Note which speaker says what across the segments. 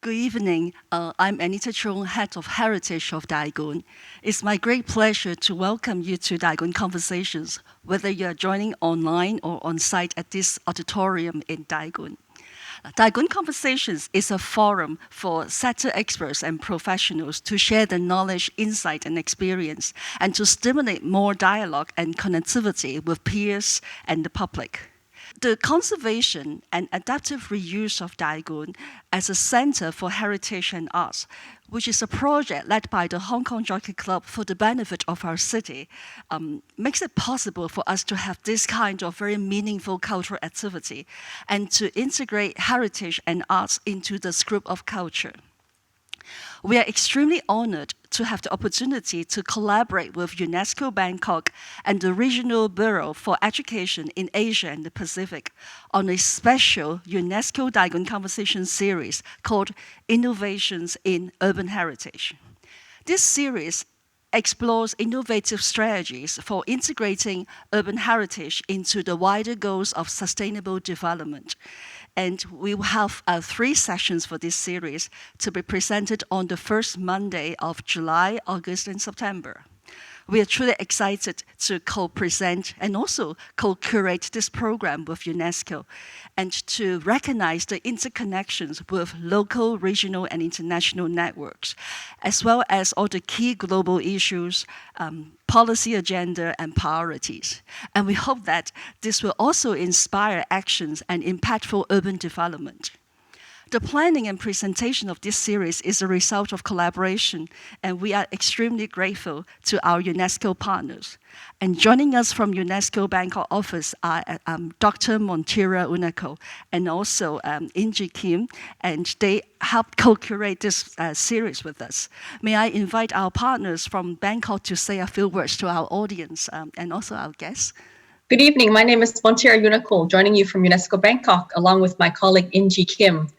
Speaker 1: Good evening. I'm Anita Chung, Head of Heritage of Tai Kwun. It's my great pleasure to welcome you to Tai Kwun Conversations, whether you are joining online or on site at this auditorium in Tai Kwun. Tai Kwun Conversations is a forum for sector experts and professionals to share their knowledge, insight, and experience, and to stimulate more dialogue and connectivity with peers and the public. The conservation and adaptive reuse of Tai Kwun as a center for heritage and arts, which is a project led by the Hong Kong Jockey Club for the benefit of our city, makes it possible for us to have this kind of very meaningful cultural activity and to integrate heritage and arts into the scope of culture. We are extremely honored to have the opportunity to collaborate with UNESCO Bangkok and the Regional Bureau for Education in Asia and the Pacific on a special UNESCO Tai Kwun Conversations series called Innovations in Urban Heritage. This series explores innovative strategies for integrating urban heritage into the wider goals of sustainable development. And we will have 3 sessions for this series to be presented on the first Monday of July, August, and September. We are truly excited to co-present and also co-curate this program with UNESCO and to recognize the interconnections with local, regional, and international networks, as well as all the key global issues, policy agenda, and priorities. And we hope that this will also inspire actions and impactful urban development. The planning and presentation of this series is a result of collaboration, and we are extremely grateful to our UNESCO partners. And joining us from UNESCO Bangkok office are Dr. Montira Unako and also Inji Kim, and they helped co-curate this series with us. May I invite our partners from Bangkok to say a few words to our audience and also our guests.
Speaker 2: Good evening. My name is Montira Unako, joining you from UNESCO Bangkok, along with my colleague Inji Kim.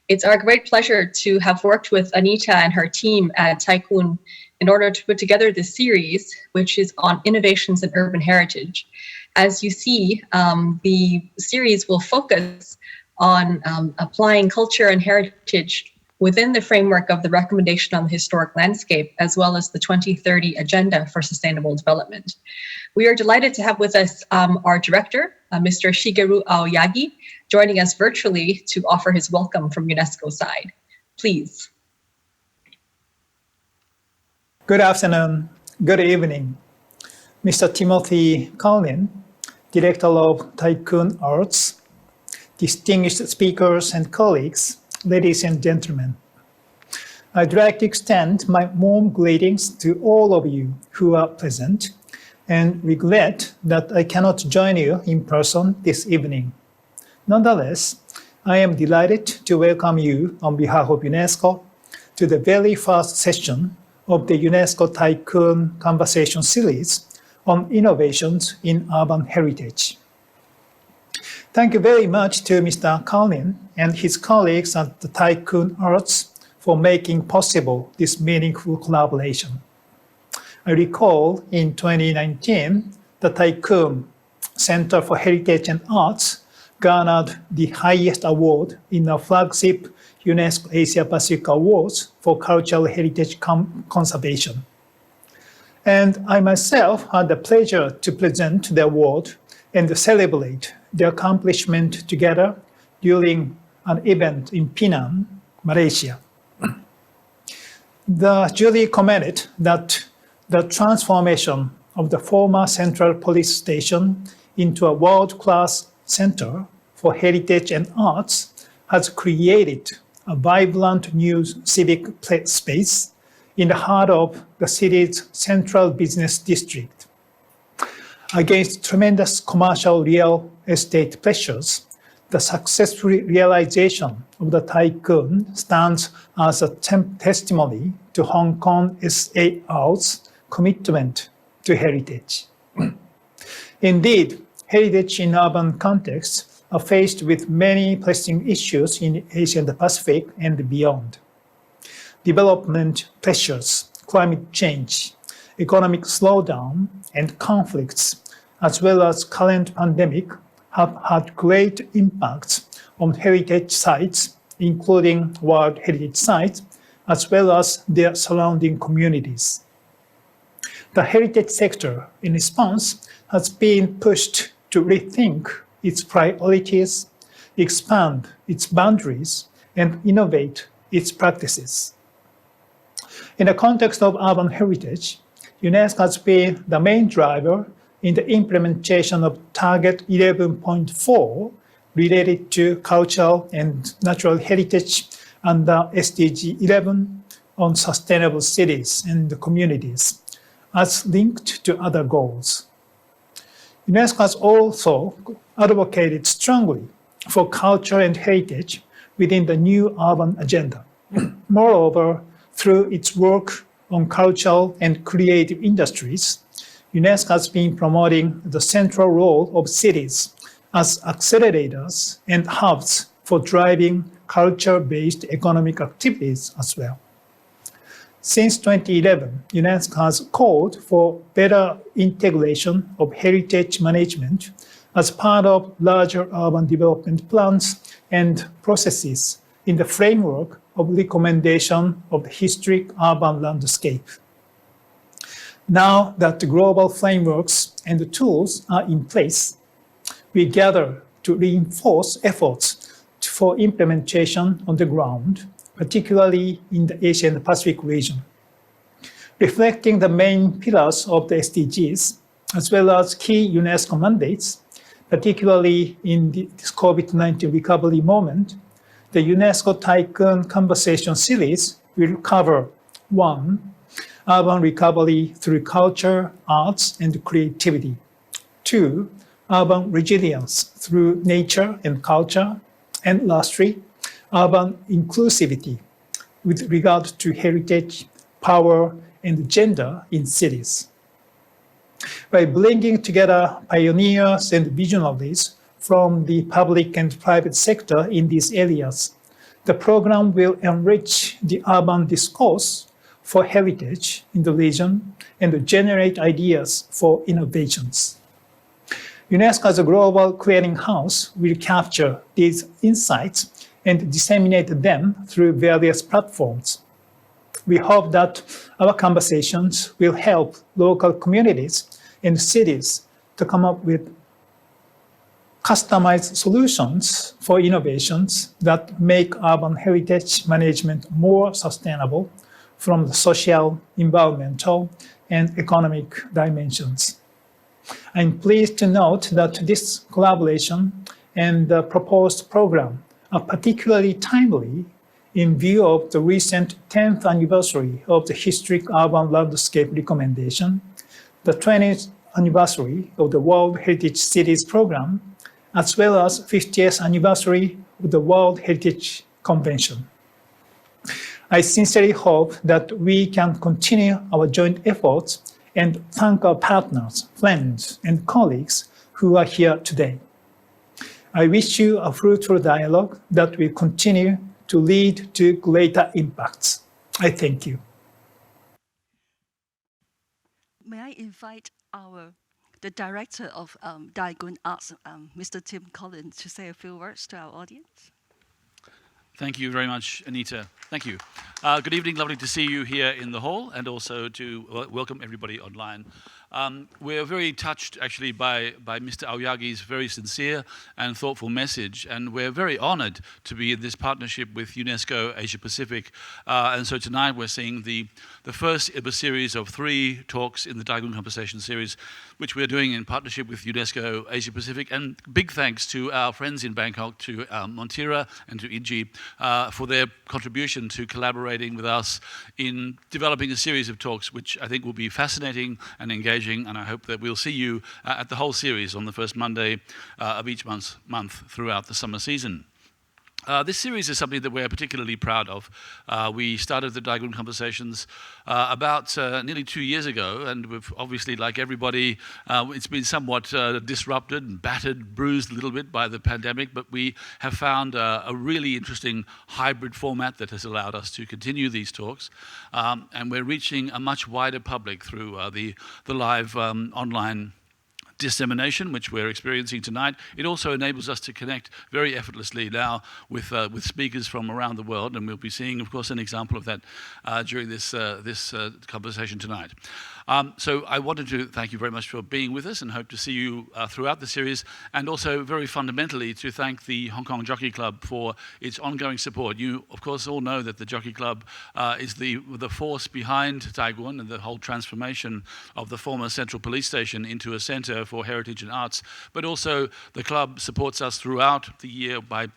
Speaker 2: It's our great pleasure to have worked with Anita and her team at Tai Kwun in order to put together this series, which is on innovations in urban heritage. As you see, the series will focus on applying culture and heritage within the framework of the Recommendation on the Historic Landscape, as well as the 2030 Agenda for Sustainable Development. We are delighted to have with us our director, Mr. Shigeru Aoyagi, joining us virtually to offer his welcome from UNESCO side. Please.
Speaker 3: Good afternoon, good evening. Mr. Timothy Collin, Director of Tai Kwun Arts, distinguished speakers and colleagues, ladies and gentlemen. I'd like to extend my warm greetings to all of you who are present and regret that I cannot join you in person this evening. Nonetheless, I am delighted to welcome you on behalf of UNESCO to the very first session of the UNESCO Tai Kwun Conversation series on innovations in urban heritage. Thank you very much to Mr. Collin and his colleagues at the Tai Kwun Arts for making possible this meaningful collaboration. I recall in 2019, the Tai Kwun Center for Heritage and Arts garnered the highest award in the flagship UNESCO Asia Pacific Awards for Cultural Heritage Conservation. And I myself had the pleasure to present the award and celebrate the accomplishment together during an event in Penang, Malaysia. The jury commented that the transformation of the former Central Police Station into a world-class center for heritage and arts has created a vibrant new civic space in the heart of the city's central business district. Against tremendous commercial real estate pressures, the successful realization of the Tai Kwun stands as a testimony to Hong Kong SAR's commitment to heritage. Indeed, heritage in urban contexts are faced with many pressing issues in Asia and the Pacific and beyond. Development pressures, climate change, economic slowdown, and conflicts, as well as current pandemic, have had great impacts on heritage sites including World Heritage Sites, as well as their surrounding communities. The heritage sector, in response, has been pushed to rethink its priorities, expand its boundaries, and innovate its practices. In the context of urban heritage, UNESCO has been the main driver in the implementation of Target 11.4 related to cultural and natural heritage under SDG 11 on sustainable cities and communities, as linked to other goals. UNESCO has also advocated strongly for culture and heritage within the new urban agenda. Moreover, through its work on cultural and creative industries, UNESCO has been promoting the central role of cities as accelerators and hubs for driving culture-based economic activities as well. Since 2011, UNESCO has called for better integration of heritage management as part of larger urban development plans and processes in the framework of recommendation of the historic urban landscape. Now that the global frameworks and the tools are in place, we gather to reinforce efforts for implementation on the ground, particularly in the Asia and Pacific region. Reflecting the main pillars of the SDGs, as well as key UNESCO mandates, particularly in this COVID-19 recovery moment, the UNESCO Tai Kwun Conversations series will cover 1. Urban recovery through culture, arts, and creativity. 2. Urban resilience through nature and culture. And lastly, urban inclusivity with regard to heritage, power, and gender in cities. By bringing together pioneers and visionaries from the public and private sector in these areas, the program will enrich the urban discourse for heritage in the region and generate ideas for innovations. UNESCO as a global clearinghouse will capture these insights and disseminate them through various platforms. We hope that our conversations will help local communities and cities to come up with customized solutions for innovations that make urban heritage management more sustainable from the social, environmental, and economic dimensions. I'm pleased to note that this collaboration and the proposed program are particularly timely in view of the recent 10th anniversary of the Historic Urban Landscape Recommendation, the 20th anniversary of the World Heritage Cities Program, as well as 50th anniversary of the World Heritage Convention. I sincerely hope that we can continue our joint efforts and thank our partners, friends, and colleagues who are here today. I wish you a fruitful dialogue that will continue to lead to greater impacts. I thank you.
Speaker 1: May I invite the director of Tai Kwun Arts, Mr. Tim Collins, to say a few words to our audience?
Speaker 4: Thank you very much, Anita. Thank you. Good evening. Lovely to see you here in the hall and also to welcome everybody online. We're very touched, actually, by Mr. Aoyagi's very sincere and thoughtful message, and we're very honored to be in this partnership with UNESCO Asia Pacific. And so tonight we're seeing the first of a series of 3 talks in the Tai Kwun Conversations series, which we're doing in partnership with UNESCO Asia Pacific. And big thanks to our friends in Bangkok, to Montira and to Inji, for their contribution to collaborating with us in developing a series of talks, which I think will be fascinating and engaging. And I hope that we'll see you at the whole series on the first Monday of each month throughout the summer season. This series is something that we're particularly proud of. We started the Tai Kwun Conversations about nearly 2 years ago, and we've obviously, like everybody, it's been somewhat disrupted and battered, bruised a little bit by the pandemic, but we have found a really interesting hybrid format that has allowed us to continue these talks, and we're reaching a much wider public through the live online dissemination, which we're experiencing tonight. It also enables us to connect very effortlessly now with speakers from around the world, and we'll be seeing, of course, an example of that during this conversation tonight. So I wanted to thank you very much for being with us and hope to see you throughout the series, and also very fundamentally to thank the Hong Kong Jockey Club for its ongoing support. You, of course, all know that the Jockey Club is the force behind Tai Kwun and the whole transformation of the former Central Police Station into a centre for heritage and arts, but also the club supports us throughout the year by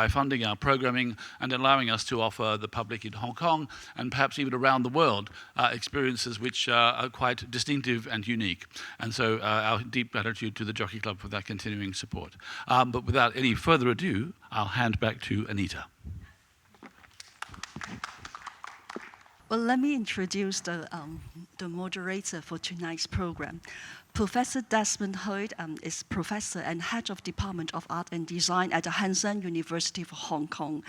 Speaker 4: funding our programming and allowing us to offer the public in Hong Kong and perhaps even around the world experiences which are quite distinctive and unique. And so our deep gratitude to the Jockey Club for that continuing support. But without any further ado, I'll hand back to Anita.
Speaker 1: Well, let me introduce the moderator for tonight's program. Professor Desmond Hui is professor and head of Department of Art and Design at the Henseng University of Hong Kong.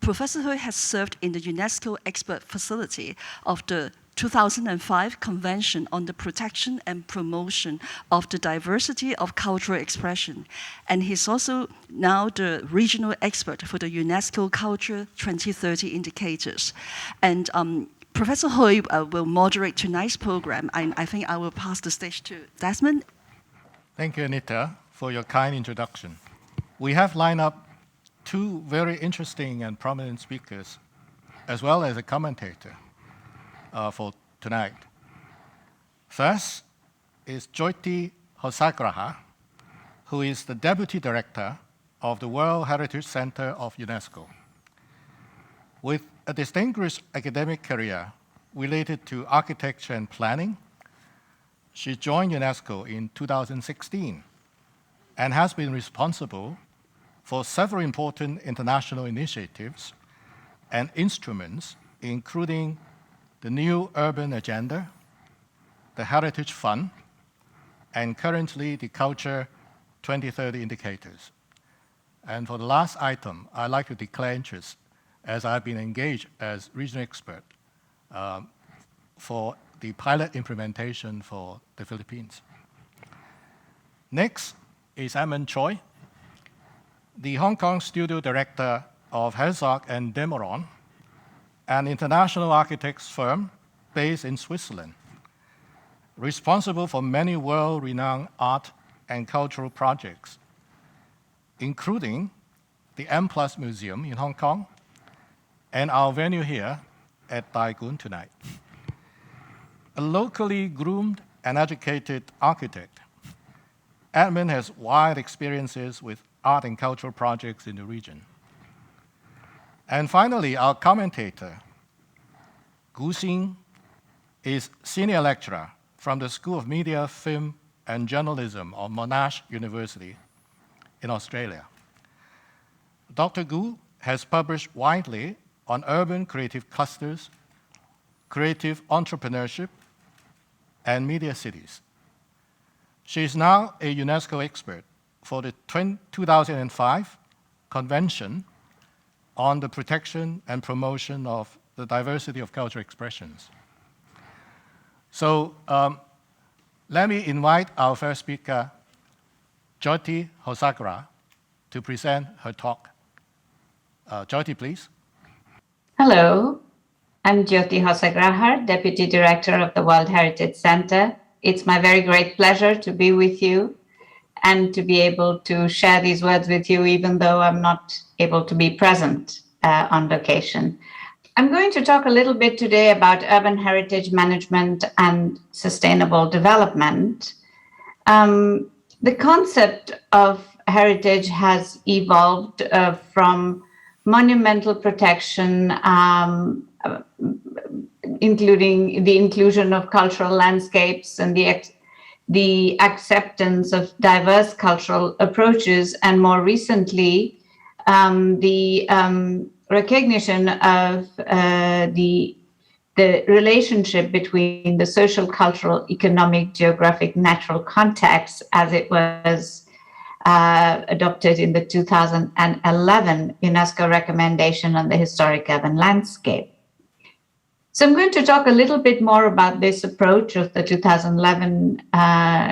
Speaker 1: Professor Hui has served in the UNESCO expert facility of the 2005 Convention on the Protection and Promotion of the Diversity of Cultural Expression. And he's also now the regional expert for the UNESCO Culture 2030 indicators. And Professor Hui will moderate tonight's program. I think I will pass the stage to Desmond.
Speaker 5: Thank you, Anita, for your kind introduction. We have lined up two very interesting and prominent speakers, as well as a commentator for tonight. First is Jyoti Hosagrahar, who is the Deputy Director of the World Heritage Center of UNESCO. With a distinguished academic career related to architecture and planning, she joined UNESCO in 2016 and has been responsible for several important international initiatives and instruments, including the new urban agenda, the Heritage Fund, and currently the Culture 2030 indicators. And for the last item, I'd like to declare interest as I've been engaged as regional expert for the pilot implementation for the Philippines. Next is Edmund Choi, the Hong Kong studio director of Herzog and de Meuron, an international architects firm based in Switzerland, responsible for many world-renowned art and cultural projects, including the M+ Museum in Hong Kong and our venue here at Tai Kwun tonight. A locally groomed and educated architect, Edmund has wide experiences with art and cultural projects in the region. And finally, our commentator, Gu Xin, is senior lecturer from the School of Media, Film, and Journalism of Monash University in Australia. Dr. Gu has published widely on urban creative clusters, creative entrepreneurship, and media cities. She is now a UNESCO expert for the 2005 Convention on the Protection and Promotion of the Diversity of Cultural Expressions. So let me invite our first speaker, Jyoti Hosagrahar, to present her talk. Jyoti, please.
Speaker 6: Hello, I'm Jyoti Hosagrahar, Deputy Director of the World Heritage Center. It's my very great pleasure to be with you and to be able to share these words with you, even though I'm not able to be present on location. I'm going to talk a little bit today about urban heritage management and sustainable development. The concept of heritage has evolved from monumental protection, including the inclusion of cultural landscapes and the acceptance of diverse cultural approaches, and more recently, the recognition of the relationship between the social, cultural, economic, geographic, natural context as it was adopted in the 2011 UNESCO recommendation on the historic urban landscape. So I'm going to talk a little bit more about this approach of the 2011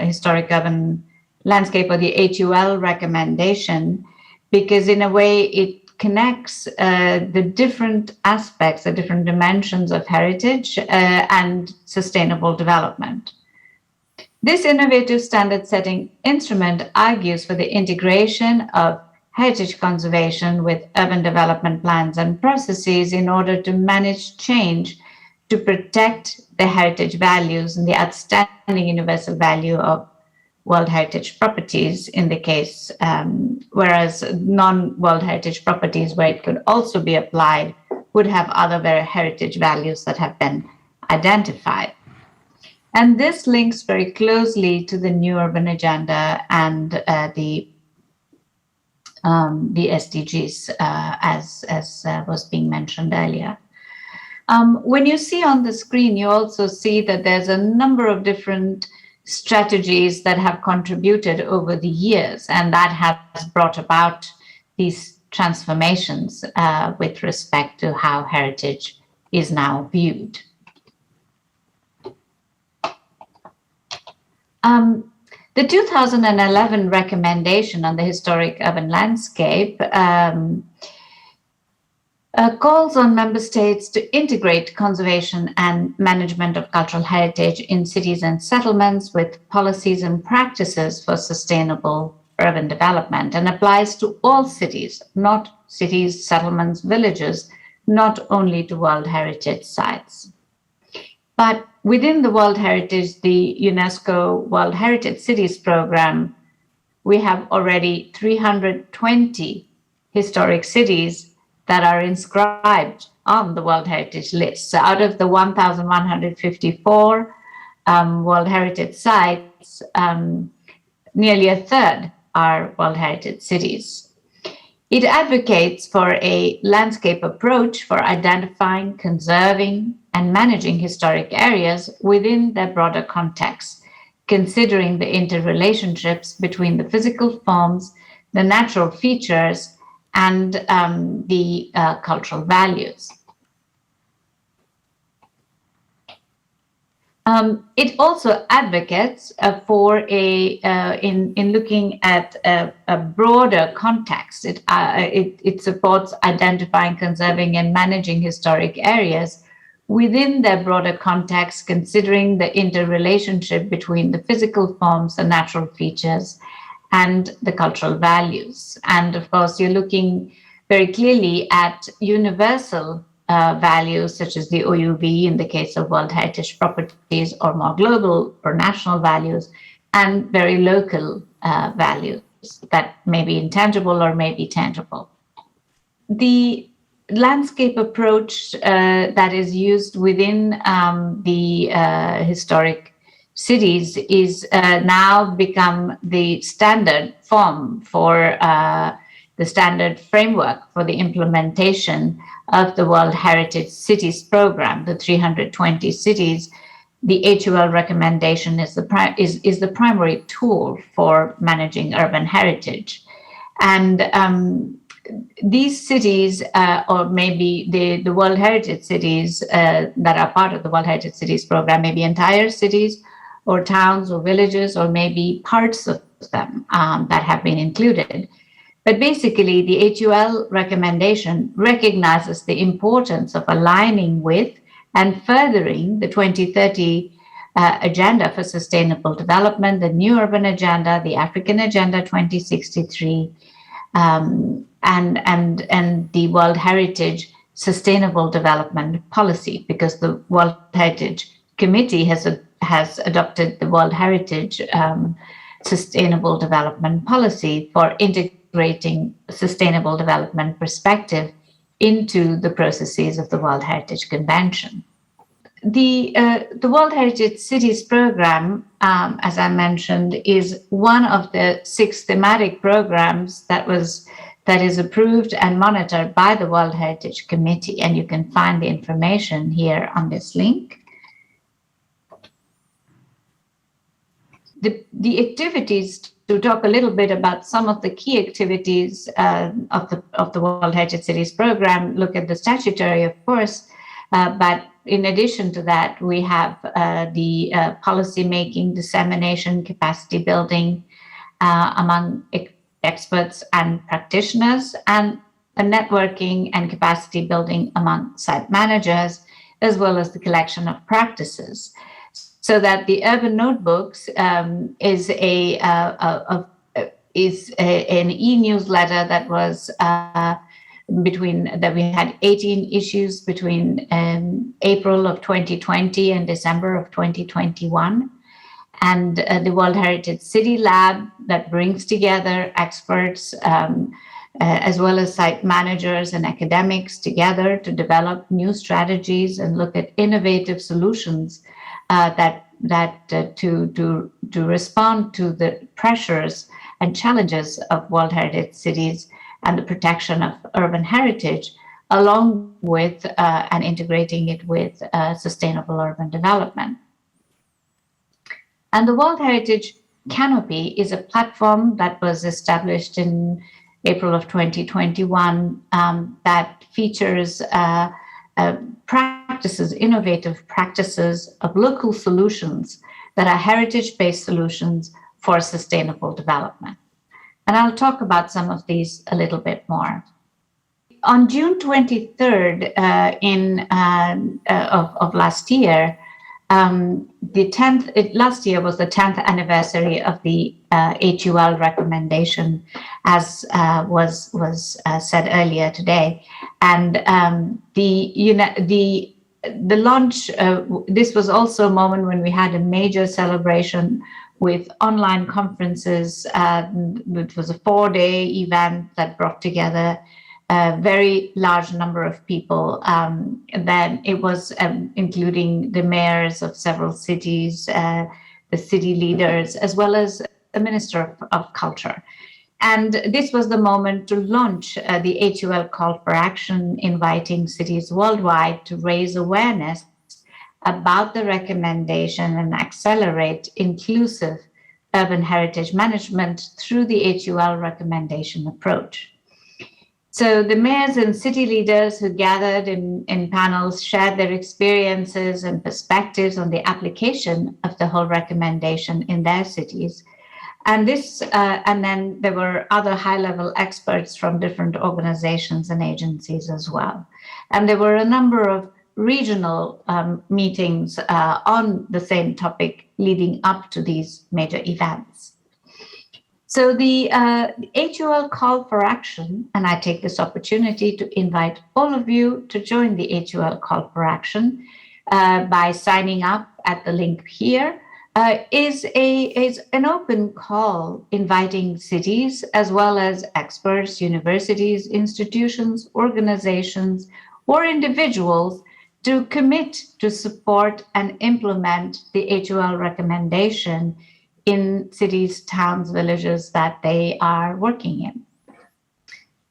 Speaker 6: Historic Urban Landscape, or the HUL recommendation, because in a way it connects the different aspects, the different dimensions of heritage and sustainable development. This innovative standard setting instrument argues for the integration of heritage conservation with urban development plans and processes in order to manage change, to protect the heritage values and the outstanding universal value of World Heritage properties in the case, whereas non-World Heritage properties where it could also be applied would have other heritage values that have been identified. And this links very closely to the New Urban Agenda and the SDGs, as was being mentioned earlier. When you see on the screen, you also see that there's a number of different strategies that have contributed over the years, and that has brought about these transformations with respect to how heritage is now viewed. The 2011 recommendation on the historic urban landscape calls on member states to integrate conservation and management of cultural heritage in cities and settlements with policies and practices for sustainable urban development, and applies to all cities, not cities, settlements, villages, not only to World Heritage sites. But within the World Heritage, the UNESCO World Heritage Cities program, we have already 320 historic cities that are inscribed on the World Heritage list. So out of the 1,154 World Heritage sites, nearly a third are World Heritage cities. It advocates for a landscape approach for identifying, conserving, and managing historic areas within their broader context, considering the interrelationships between the physical forms, the natural features, and the cultural values. It also advocates for in looking at a broader context. It supports identifying, conserving, and managing historic areas within their broader context, considering the interrelationship between the physical forms, the natural features, and the cultural values. And of course, you're looking very clearly at universal values, such as the OUV in the case of World Heritage properties, or more global or national values, and very local values that may be intangible or may be tangible. The landscape approach that is used within the historic cities is now become the standard form for the standard framework for the implementation of the World Heritage Cities program, the 320 cities. The HUL recommendation is the primary tool for managing urban heritage. And these cities, or maybe the World Heritage cities that are part of the World Heritage Cities program, maybe entire cities or towns or villages, or maybe parts of them that have been included. But basically, the HUL recommendation recognizes the importance of aligning with and furthering the 2030 Agenda for Sustainable Development, the New Urban Agenda, the African Agenda 2063, and the World Heritage Sustainable Development Policy, because the World Heritage Committee has adopted the World Heritage Sustainable Development Policy for integrating sustainable development perspective into the processes of the World Heritage Convention. The World Heritage Cities program, as I mentioned, is one of the 6 thematic programs that is approved and monitored by the World Heritage Committee, and you can find the information here on this link. The activities, to talk a little bit about some of the key activities of the World Heritage Cities program, look at the statutory, of course, but in addition to that, we have the policy making, dissemination, capacity building among experts and practitioners, and a networking and capacity building among site managers, as well as the collection of practices. So that the Urban Notebooks is an e-newsletter that was we had 18 issues between April of 2020 and December of 2021. And the World Heritage City Lab that brings together experts as well as site managers and academics together to develop new strategies and look at innovative solutions to respond to the pressures and challenges of World Heritage cities and the protection of urban heritage, along with and integrating it with sustainable urban development. And the World Heritage Canopy is a platform that was established in April of 2021 that features practices, innovative practices of local solutions that are heritage-based solutions for sustainable development. And I'll talk about some of these a little bit more. On June 23rd of last year, last year was the 10th anniversary of the HUL recommendation, as was said earlier today. And the launch, this was also a moment when we had a major celebration with online conferences, which was a 4-day event that brought together a very large number of people. And then it was including the mayors of several cities, the city leaders, as well as the Minister of Culture. And this was the moment to launch the HUL call for action, inviting cities worldwide to raise awareness about the recommendation and accelerate inclusive urban heritage management through the HUL recommendation approach. So the mayors and city leaders who gathered in panels shared their experiences and perspectives on the application of the whole recommendation in their cities. And then there were other high-level experts from different organizations and agencies as well. And there were a number of regional meetings on the same topic leading up to these major events. So the HUL call for action, and I take this opportunity to invite all of you to join the HUL call for action by signing up at the link here, is an open call inviting cities as well as experts, universities, institutions, organizations, or individuals to commit to support and implement the HUL recommendation in cities, towns, villages that they are working in.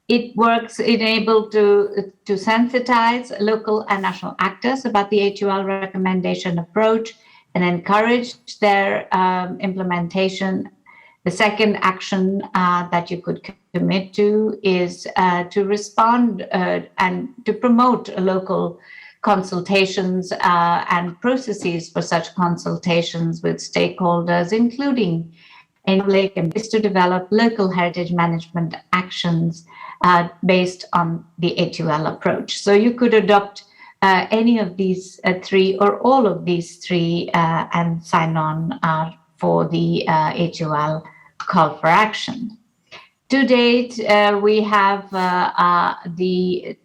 Speaker 6: It works enabled to sensitize local and national actors about the HUL recommendation approach and encourage their implementation. The second action that you could commit to is to respond and to promote local consultations and processes for such consultations with stakeholders, including public, and is to develop local heritage management actions based on the HUL approach. So you could adopt any of these three or all of these three and sign on for the HUL call for action. To date, we have the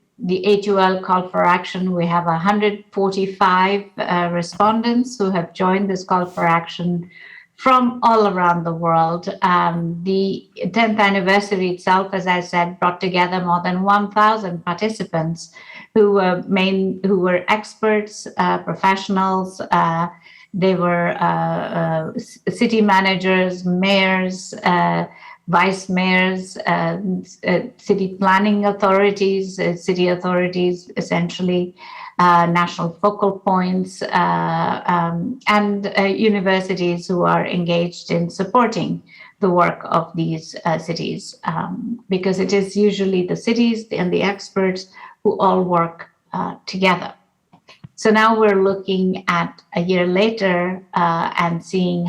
Speaker 6: HUL call for action. We have 145 respondents who have joined this call for action from all around the world. The 10th anniversary itself, as I said, brought together more than 1,000 participants who were experts, professionals. They were city managers, mayors, vice mayors, city planning authorities, city authorities, essentially, national focal points, and universities who are engaged in supporting the work of these cities, because it is usually the cities and the experts who all work together. So now we're looking at a year later and seeing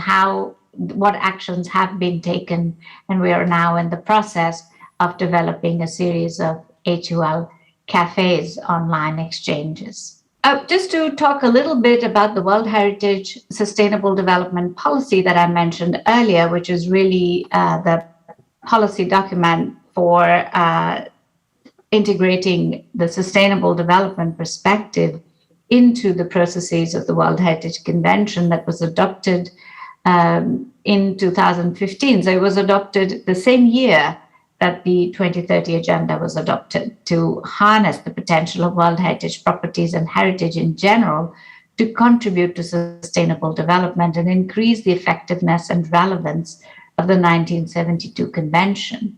Speaker 6: what actions have been taken, and we are now in the process of developing a series of HUL cafes online exchanges. Just to talk a little bit about the World Heritage Sustainable Development Policy that I mentioned earlier, which is really the policy document for integrating the sustainable development perspective into the processes of the World Heritage Convention that was adopted in 2015. So it was adopted the same year that the 2030 Agenda was adopted, to harness the potential of World Heritage properties and heritage in general to contribute to sustainable development and increase the effectiveness and relevance of the 1972 Convention.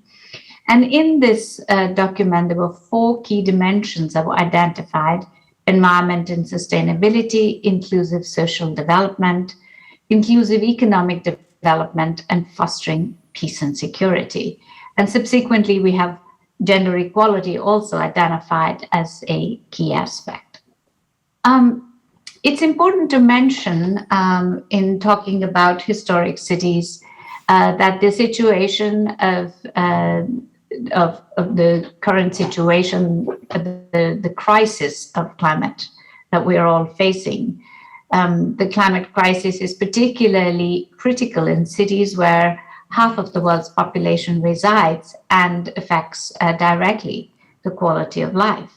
Speaker 6: And in this document, there were 4 key dimensions that were identified: environment and sustainability, inclusive social development, inclusive economic development, and fostering peace and security. And subsequently, we have gender equality also identified as a key aspect. It's important to mention in talking about historic cities that the situation of the current situation, the crisis of climate that we are all facing. The climate crisis is particularly critical in cities where half of the world's population resides and affects directly the quality of life.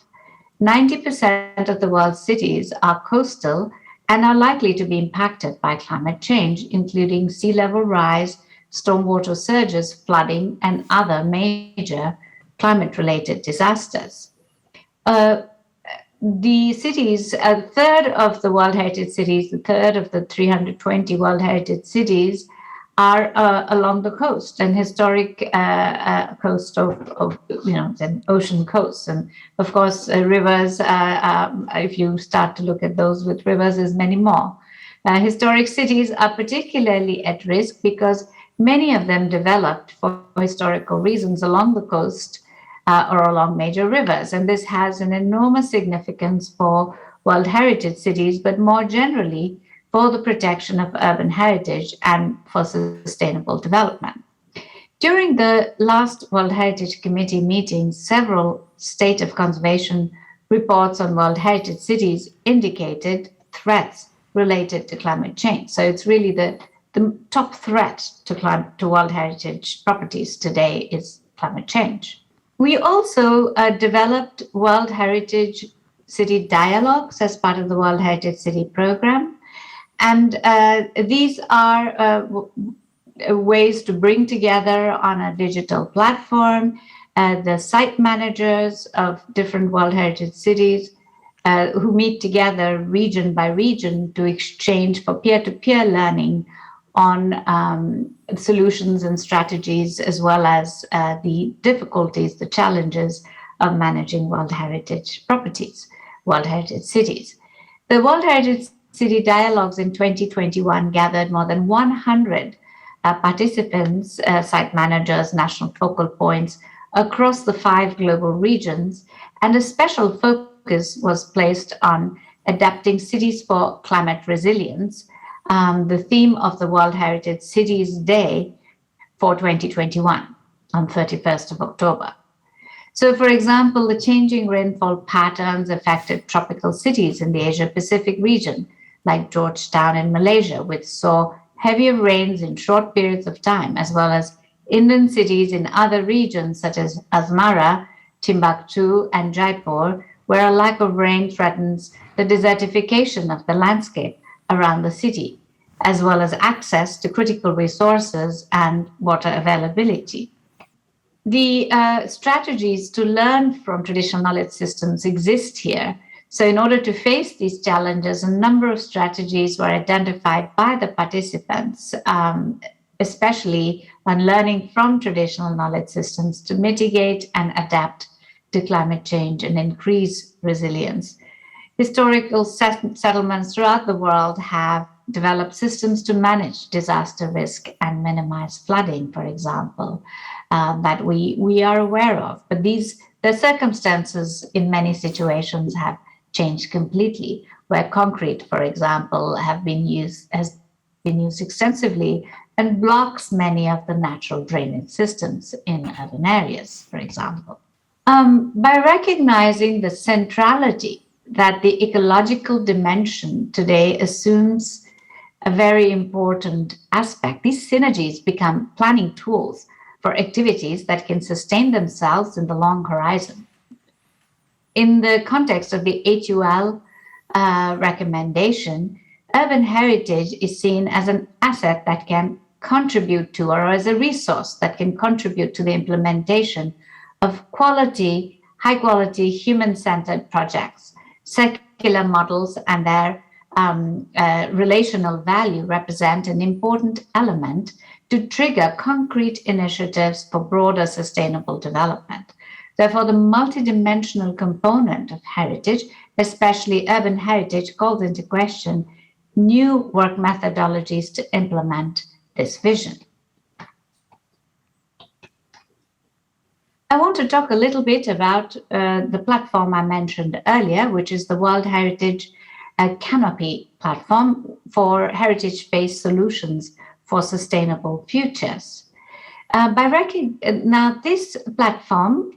Speaker 6: 90% of the world's cities are coastal and are likely to be impacted by climate change, including sea level rise, stormwater surges, flooding, and other major climate-related disasters. The cities, a third of the World Heritage cities, a third of the 320 World Heritage cities are along the coast, and historic coast of an ocean coast. And of course, rivers, if you start to look at those with rivers, there's many more. Historic cities are particularly at risk because many of them developed for historical reasons along the coast or along major rivers. And this has an enormous significance for World Heritage cities, but more generally for the protection of urban heritage and for sustainable development. During the last World Heritage Committee meeting, several State of Conservation reports on World Heritage cities indicated threats related to climate change. So it's really the top threat to World Heritage properties today is climate change. We also developed World Heritage City Dialogues as part of the World Heritage City Program. And these are ways to bring together on a digital platform the site managers of different World Heritage cities who meet together region by region to exchange for peer-to-peer learning on solutions and strategies, as well as the difficulties, the challenges of managing World Heritage properties, World Heritage cities. The World Heritage City Dialogues in 2021 gathered more than 100 participants, site managers, national focal points across the 5 global regions, and a special focus was placed on adapting cities for climate resilience, the theme of the World Heritage Cities Day for 2021 on 31st of October. So, for example, the changing rainfall patterns affected tropical cities in the Asia-Pacific region, like Georgetown in Malaysia, which saw heavier rains in short periods of time, as well as inland cities in other regions such as Asmara, Timbuktu, and Jaipur, where a lack of rain threatens the desertification of the landscape around the city, as well as access to critical resources and water availability. The strategies to learn from traditional knowledge systems exist here. So in order to face these challenges, a number of strategies were identified by the participants, especially on learning from traditional knowledge systems to mitigate and adapt to climate change and increase resilience. Historical settlements throughout the world have developed systems to manage disaster risk and minimize flooding, for example, that we are aware of. But the circumstances in many situations have changed completely, where concrete, for example, has been used extensively and blocks many of the natural drainage systems in urban areas, for example. By recognizing the centrality that the ecological dimension today assumes a very important aspect, these synergies become planning tools for activities that can sustain themselves in the long horizon. In the context of the HUL recommendation, urban heritage is seen as an asset that can contribute to, or as a resource that can contribute to the implementation of high quality, human-centered projects. Circular models and their relational value represent an important element to trigger concrete initiatives for broader sustainable development. Therefore, the multidimensional component of heritage, especially urban heritage, calls into question new work methodologies to implement this vision. I want to talk a little bit about the platform I mentioned earlier, which is the World Heritage Canopy platform for heritage-based solutions for sustainable futures. Now, this platform,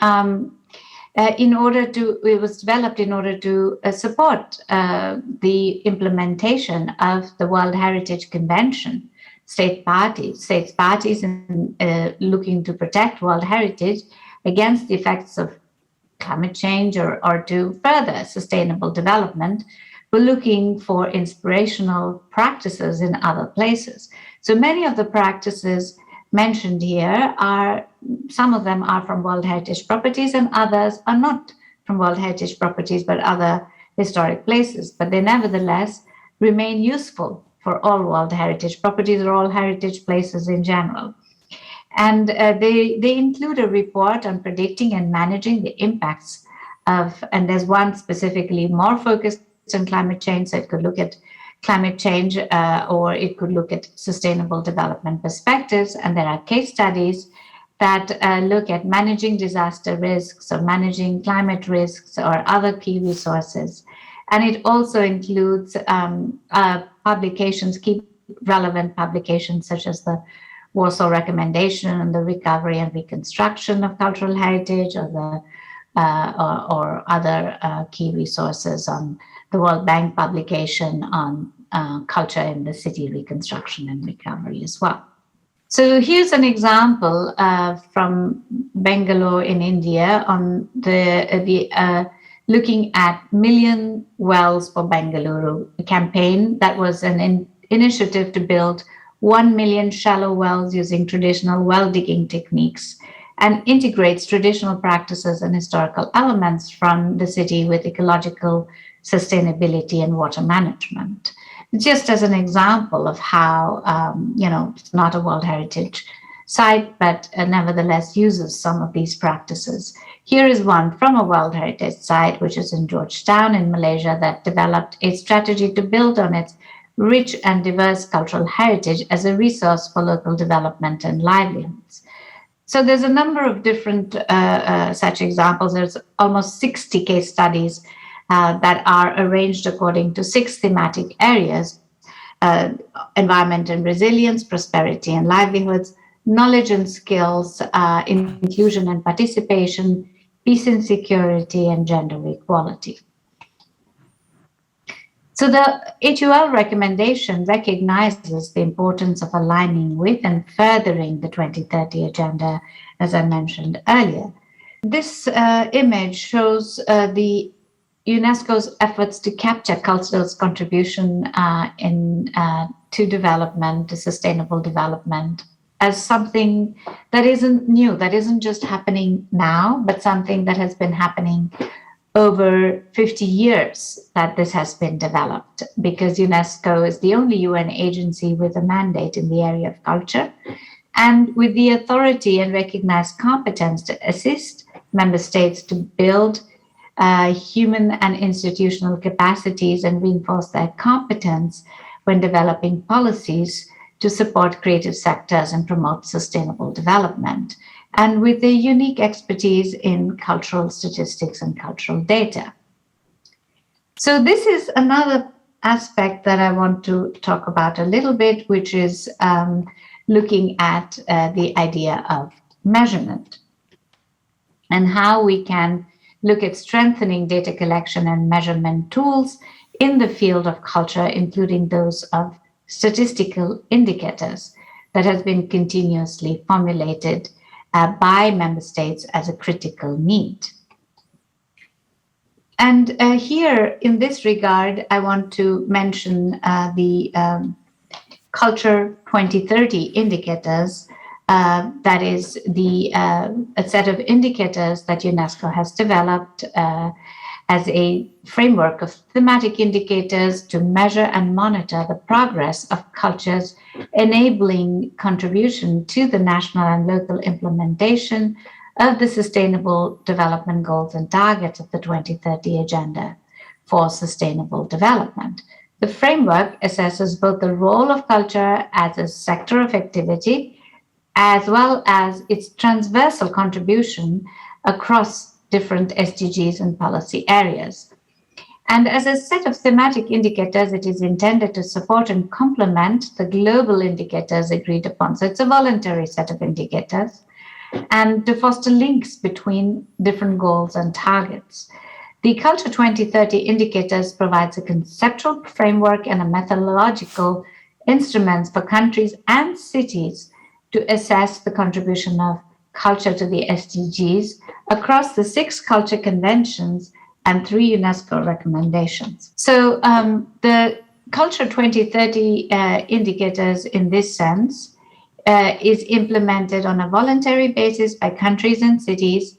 Speaker 6: it was developed in order to support the implementation of the World Heritage Convention. State parties in looking to protect World Heritage against the effects of climate change or to further sustainable development, were looking for inspirational practices in other places. So many of the practices mentioned here some of them are from World Heritage properties and others are not from World Heritage properties but other historic places, but they nevertheless remain useful for all World Heritage properties or all heritage places in general. And they include a report on predicting and managing the impacts of, and there's one specifically more focused on climate change, so it could look at climate change or it could look at sustainable development perspectives. And there are case studies that look at managing disaster risks or managing climate risks or other key resources. And it also includes publications, key relevant publications such as the Warsaw Recommendation on the Recovery and Reconstruction of Cultural Heritage, or other key resources on the World Bank publication on culture in the city reconstruction and recovery as well. So here's an example from Bangalore in India on the looking at Million Wells for Bengaluru campaign. That was an initiative to build 1 million shallow wells using traditional well digging techniques and integrates traditional practices and historical elements from the city with ecological sustainability and water management. Just as an example of how, it's not a World Heritage site, but nevertheless uses some of these practices. Here is one from a World Heritage site, which is in Georgetown in Malaysia, that developed a strategy to build on its rich and diverse cultural heritage as a resource for local development and livelihoods. So there's a number of different such examples. There's almost 60 case studies that are arranged according to 6 thematic areas: environment and resilience, prosperity and livelihoods, knowledge and skills, inclusion and participation, peace and security, and gender equality. So the HUL recommendation recognizes the importance of aligning with and furthering the 2030 agenda, as I mentioned earlier. This image shows the UNESCO's efforts to capture culture's contribution to development, to sustainable development, as something that isn't new, that isn't just happening now, but something that has been happening over 50 years that this has been developed, because UNESCO is the only UN agency with a mandate in the area of culture and with the authority and recognized competence to assist member states to build human and institutional capacities and reinforce their competence when developing policies to support creative sectors and promote sustainable development, and with a unique expertise in cultural statistics and cultural data. So this is another aspect that I want to talk about a little bit, which is looking at the idea of measurement and how we can look at strengthening data collection and measurement tools in the field of culture, including those of statistical indicators that has been continuously formulated by member states as a critical need. And here, in this regard, I want to mention the Culture 2030 indicators. That is a set of indicators that UNESCO has developed as a framework of thematic indicators to measure and monitor the progress of cultures, enabling contribution to the national and local implementation of the Sustainable Development Goals and Targets of the 2030 Agenda for Sustainable Development. The framework assesses both the role of culture as a sector of activity, as well as its transversal contribution across different SDGs and policy areas. And as a set of thematic indicators, it is intended to support and complement the global indicators agreed upon. So it's a voluntary set of indicators, and to foster links between different goals and targets. The Culture 2030 indicators provides a conceptual framework and a methodological instruments for countries and cities to assess the contribution of culture to the SDGs across the 6 culture conventions and 3 UNESCO recommendations. So the Culture 2030 indicators in this sense is implemented on a voluntary basis by countries and cities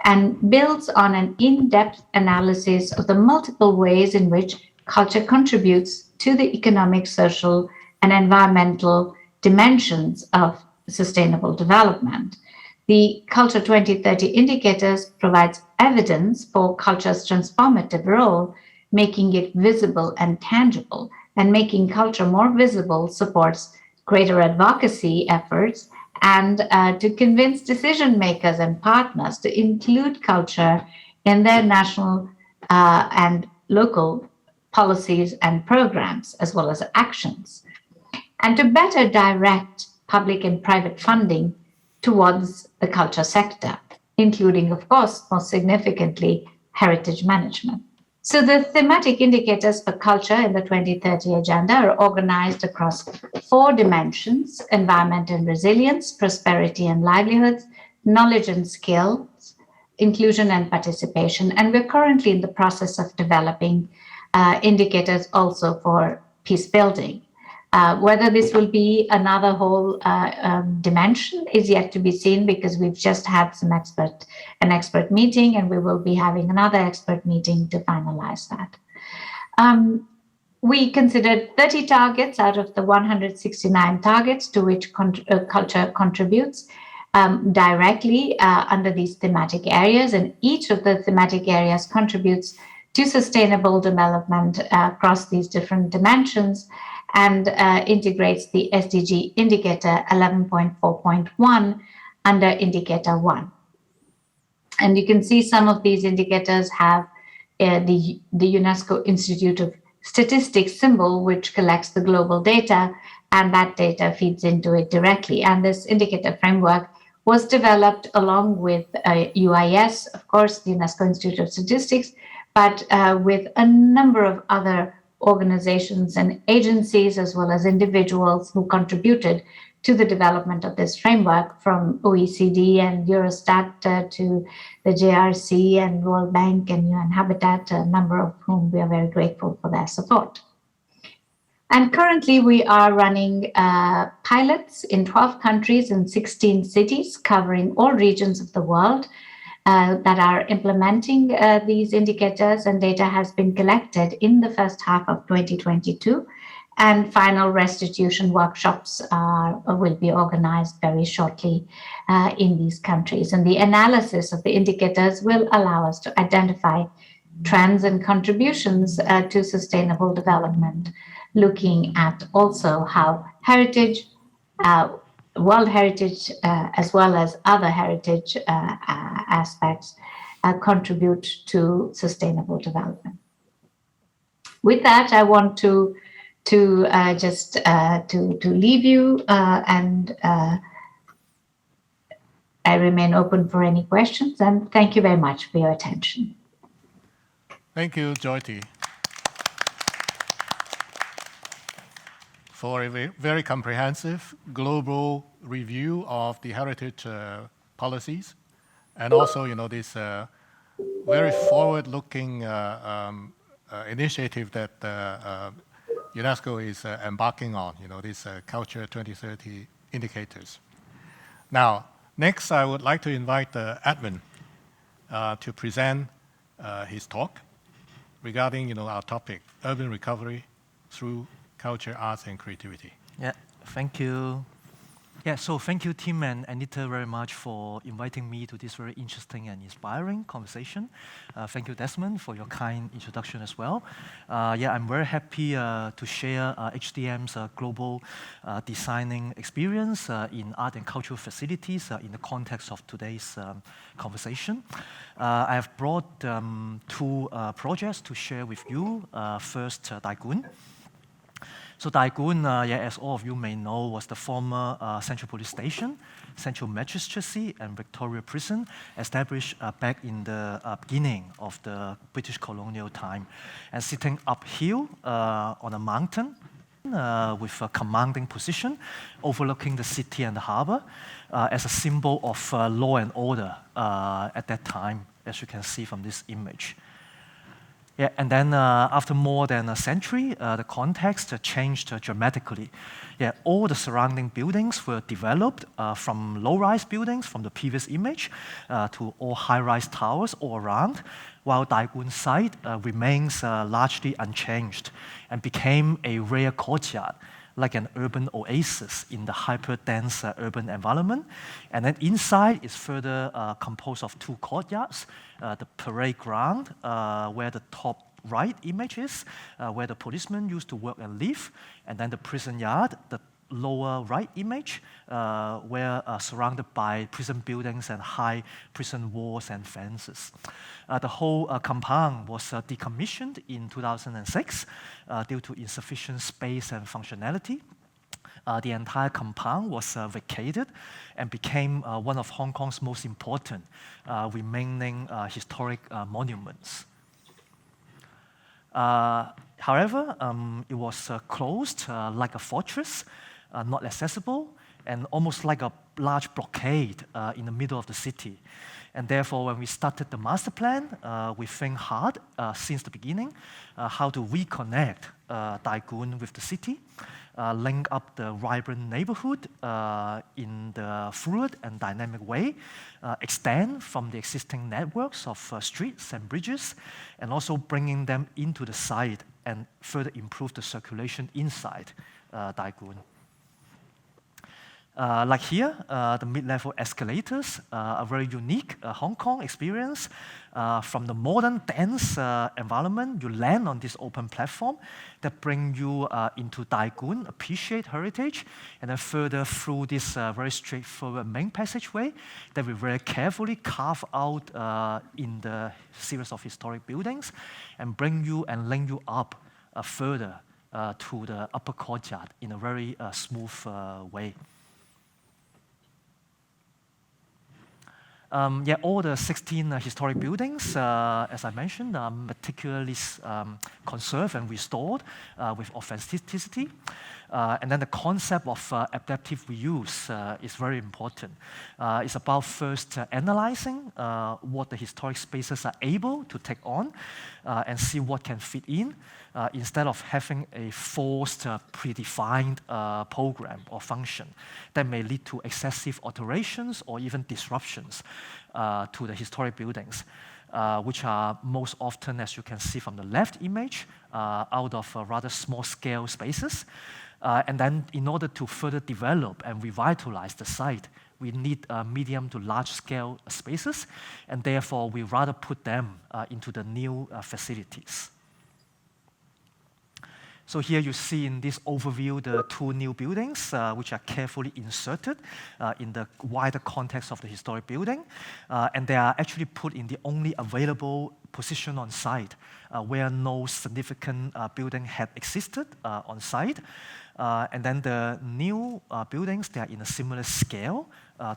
Speaker 6: and builds on an in-depth analysis of the multiple ways in which culture contributes to the economic, social, and environmental dimensions of sustainable development. The Culture 2030 indicators provides evidence for culture's transformative role, making it visible and tangible, and making culture more visible supports greater advocacy efforts and to convince decision makers and partners to include culture in their national and local policies and programs, as well as actions, and to better direct public and private funding towards the culture sector, including, of course, most significantly, heritage management. So the thematic indicators for culture in the 2030 Agenda are organized across 4 dimensions: environment and resilience, prosperity and livelihoods, knowledge and skills, inclusion and participation. And we're currently in the process of developing indicators also for peace building. Whether this will be another whole dimension is yet to be seen, because we've just had an expert meeting, and we will be having another expert meeting to finalize that. We considered 30 targets out of the 169 targets to which culture contributes directly under these thematic areas, and each of the thematic areas contributes to sustainable development across these different dimensions, and integrates the SDG indicator 11.4.1 under indicator 1. And you can see some of these indicators have the UNESCO Institute of Statistics symbol, which collects the global data, and that data feeds into it directly. And this indicator framework was developed along with UIS, of course, the UNESCO Institute of Statistics, but with a number of other organizations and agencies, as well as individuals who contributed to the development of this framework, from OECD and Eurostat to the JRC and World Bank and UN Habitat, a number of whom we are very grateful for their support. And currently we are running pilots in 12 countries and 16 cities, covering all regions of the world, that are implementing these indicators, and data has been collected in the first half of 2022, and final restitution workshops will be organized very shortly in these countries. And the analysis of the indicators will allow us to identify trends and contributions to sustainable development, looking at also how heritage, World Heritage, as well as other heritage aspects contribute to sustainable development. with that, I want to leave you, and I remain open for any questions. And thank you very much for your attention.
Speaker 5: Thank you, Jyoti, for a very comprehensive global review of the heritage policies, and also, this very forward-looking initiative that UNESCO is embarking on, these Culture 2030 indicators. Now, next, I would like to invite Edmund to present his talk regarding, our topic, urban recovery through culture, arts, and creativity.
Speaker 7: Yeah, thank you. Yeah, so thank you, Tim and Anita, very much for inviting me to this very interesting and inspiring conversation. Thank you, Desmond, for your kind introduction as well. I'm very happy to share HDM's global designing experience in art and cultural facilities in the context of today's conversation. I have brought two projects to share with you. First, Tai Kwun. So Tai Kwun, as all of you may know, was the former Central Police Station, Central Magistracy, and Victoria Prison, established back in the beginning of the British colonial time, and sitting uphill on a mountain with a commanding position overlooking the city and the harbor as a symbol of law and order at that time, as you can see from this image. Yeah, and then after more than a century, the context changed dramatically. Yeah, all the surrounding buildings were developed from low-rise buildings from the previous image to all high-rise towers all around, while Tai Kwun site remains largely unchanged and became a rare courtyard, like an urban oasis in the hyper-dense urban environment. And then inside is further composed of two courtyards, the parade ground, where the top right image is, where the policemen used to work and live, and then the prison yard, the lower right image, where surrounded by prison buildings and high prison walls and fences. The whole compound was decommissioned in 2006 due to insufficient space and functionality. The entire compound was vacated and became one of Hong Kong's most important remaining historic monuments. However, it was closed like a fortress, not accessible, and almost like a large blockade in the middle of the city. And therefore, when we started the master plan, we think hard since the beginning how to reconnect Tai Kwun with the city, link up the vibrant neighborhood in the fluid and dynamic way, extend from the existing networks of streets and bridges, and also bringing them into the site and further improve the circulation inside Tai Kwun. Like here, the mid-level escalators, a very unique Hong Kong experience. From the modern, dense environment, you land on this open platform that bring you into Tai Kwun, appreciate heritage, and then further through this very straightforward main passageway that we very carefully carve out in the series of historic buildings and bring you and link you up further to the upper courtyard in a very smooth way. All the 16 historic buildings, as I mentioned, are meticulously conserved and restored with authenticity. And then the concept of adaptive reuse is very important. It's about first analyzing what the historic spaces are able to take on and see what can fit in, instead of having a forced, predefined program or function that may lead to excessive alterations or even disruptions to the historic buildings, which are most often, as you can see from the left image, out of rather small-scale spaces. And then in order to further develop and revitalize the site, we need medium to large-scale spaces, and therefore we rather put them into the new facilities. So here you see in this overview the two new buildings, which are carefully inserted in the wider context of the historic building. And they are actually put in the only available positioned on site where no significant building had existed on site. And then the new buildings, they are in a similar scale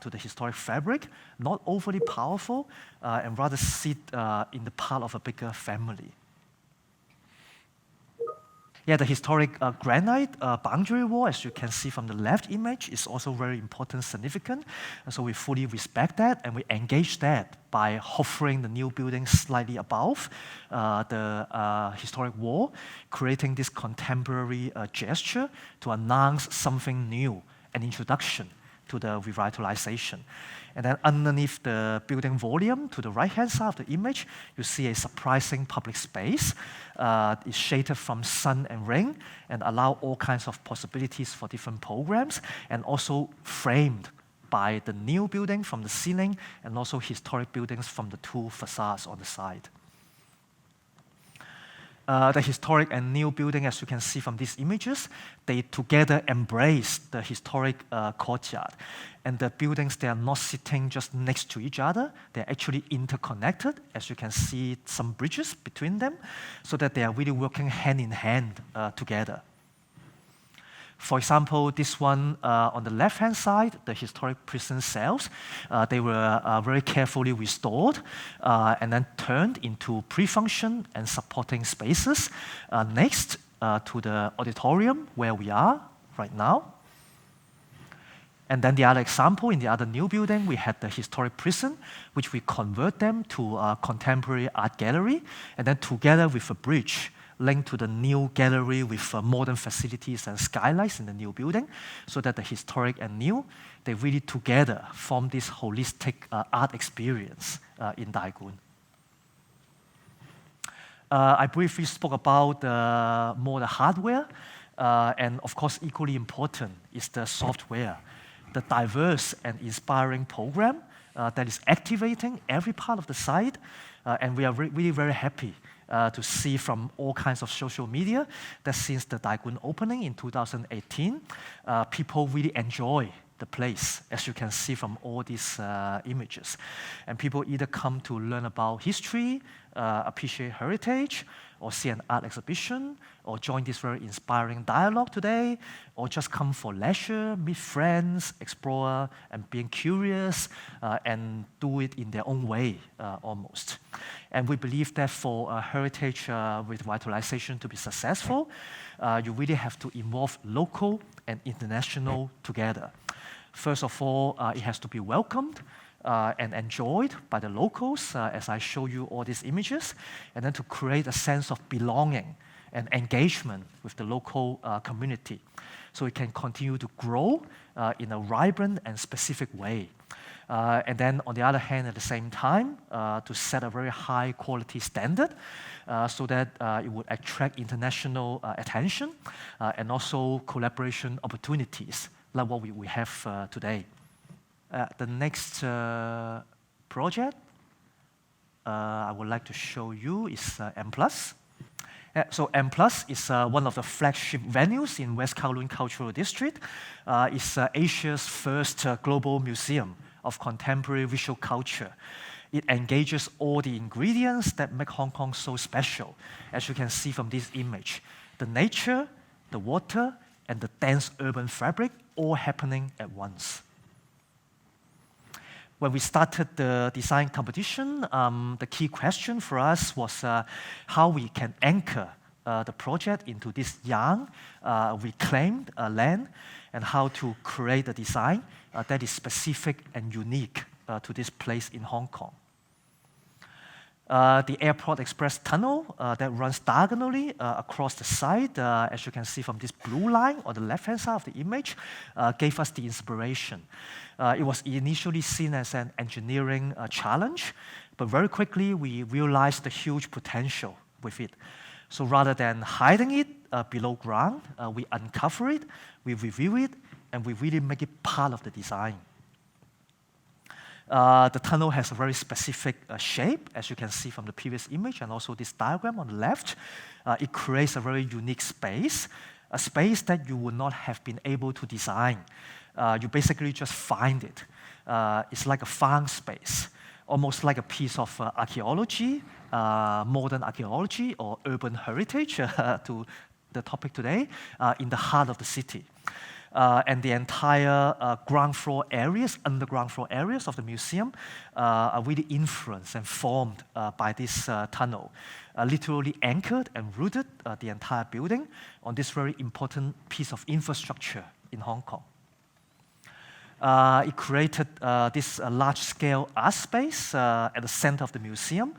Speaker 7: to the historic fabric, not overly powerful, and rather sit in the part of a bigger family. Yeah, the historic granite boundary wall, as you can see from the left image, is also very important, significant. And so we fully respect that, and we engage that by hovering the new building slightly above the historic wall, creating this contemporary gesture to announce something new, an introduction to the revitalization. And then underneath the building volume, to the right-hand side of the image, you see a surprising public space. It's shaded from sun and rain and allow all kinds of possibilities for different programs, and also framed by the new building from the ceiling and also historic buildings from the two facades on the side. The historic and new building, as you can see from these images, they together embrace the historic courtyard. And the buildings, they are not sitting just next to each other. They're actually interconnected, as you can see some bridges between them, so that they are really working hand in hand together. For example, this one on the left-hand side, the historic prison cells, they were very carefully restored and then turned into pre-function and supporting spaces next to the auditorium where we are right now. And then the other example, in the other new building, we had the historic prison, which we convert them to a contemporary art gallery, and then together with a bridge linked to the new gallery with modern facilities and skylights in the new building, so that the historic and new, they really together form this holistic art experience in Tai Kwun. I briefly spoke about more the hardware, and of course equally important is the software, the diverse and inspiring program that is activating every part of the site, and we are really very happy to see from all kinds of social media that since the Tai Kwun opening in 2018, people really enjoy the place, as you can see from all these images. And people either come to learn about history, appreciate heritage, or see an art exhibition, or join this very inspiring dialogue today, or just come for leisure, meet friends, explore, and being curious, and do it in their own way, almost. And we believe that for heritage revitalization to be successful, you really have to involve local and international together. First of all, it has to be welcomed and enjoyed by the locals, as I show you all these images, and then to create a sense of belonging and engagement with the local community, so it can continue to grow in a vibrant and specific way. And then on the other hand, at the same time, to set a very high quality standard so that it would attract international attention and also collaboration opportunities like what we have today. The next project I would like to show you is M+. So M+ is one of the flagship venues in West Kowloon Cultural District. It's Asia's first global museum of contemporary visual culture. It engages all the ingredients that make Hong Kong so special, as you can see from this image. The nature, the water, and the dense urban fabric all happening at once. When we started the design competition, the key question for us was how we can anchor the project into this young, reclaimed land, and how to create a design that is specific and unique to this place in Hong Kong. The Airport Express Tunnel that runs diagonally across the site, as you can see from this blue line on the left-hand side of the image, gave us the inspiration. It was initially seen as an engineering challenge, but very quickly we realized the huge potential with it. So rather than hiding it below ground, we uncover it, we review it, and we really make it part of the design. The tunnel has a very specific shape, as you can see from the previous image, and also this diagram on the left. It creates a very unique space, a space that you would not have been able to design. You basically just find it. It's like a found space, almost like a piece of archaeology, modern archaeology or urban heritage to the topic today, in the heart of the city. And the entire ground floor areas, underground floor areas of the museum are really influenced and formed by this tunnel, literally anchored and rooted the entire building on this very important piece of infrastructure in Hong Kong. It created this large-scale art space at the center of the museum,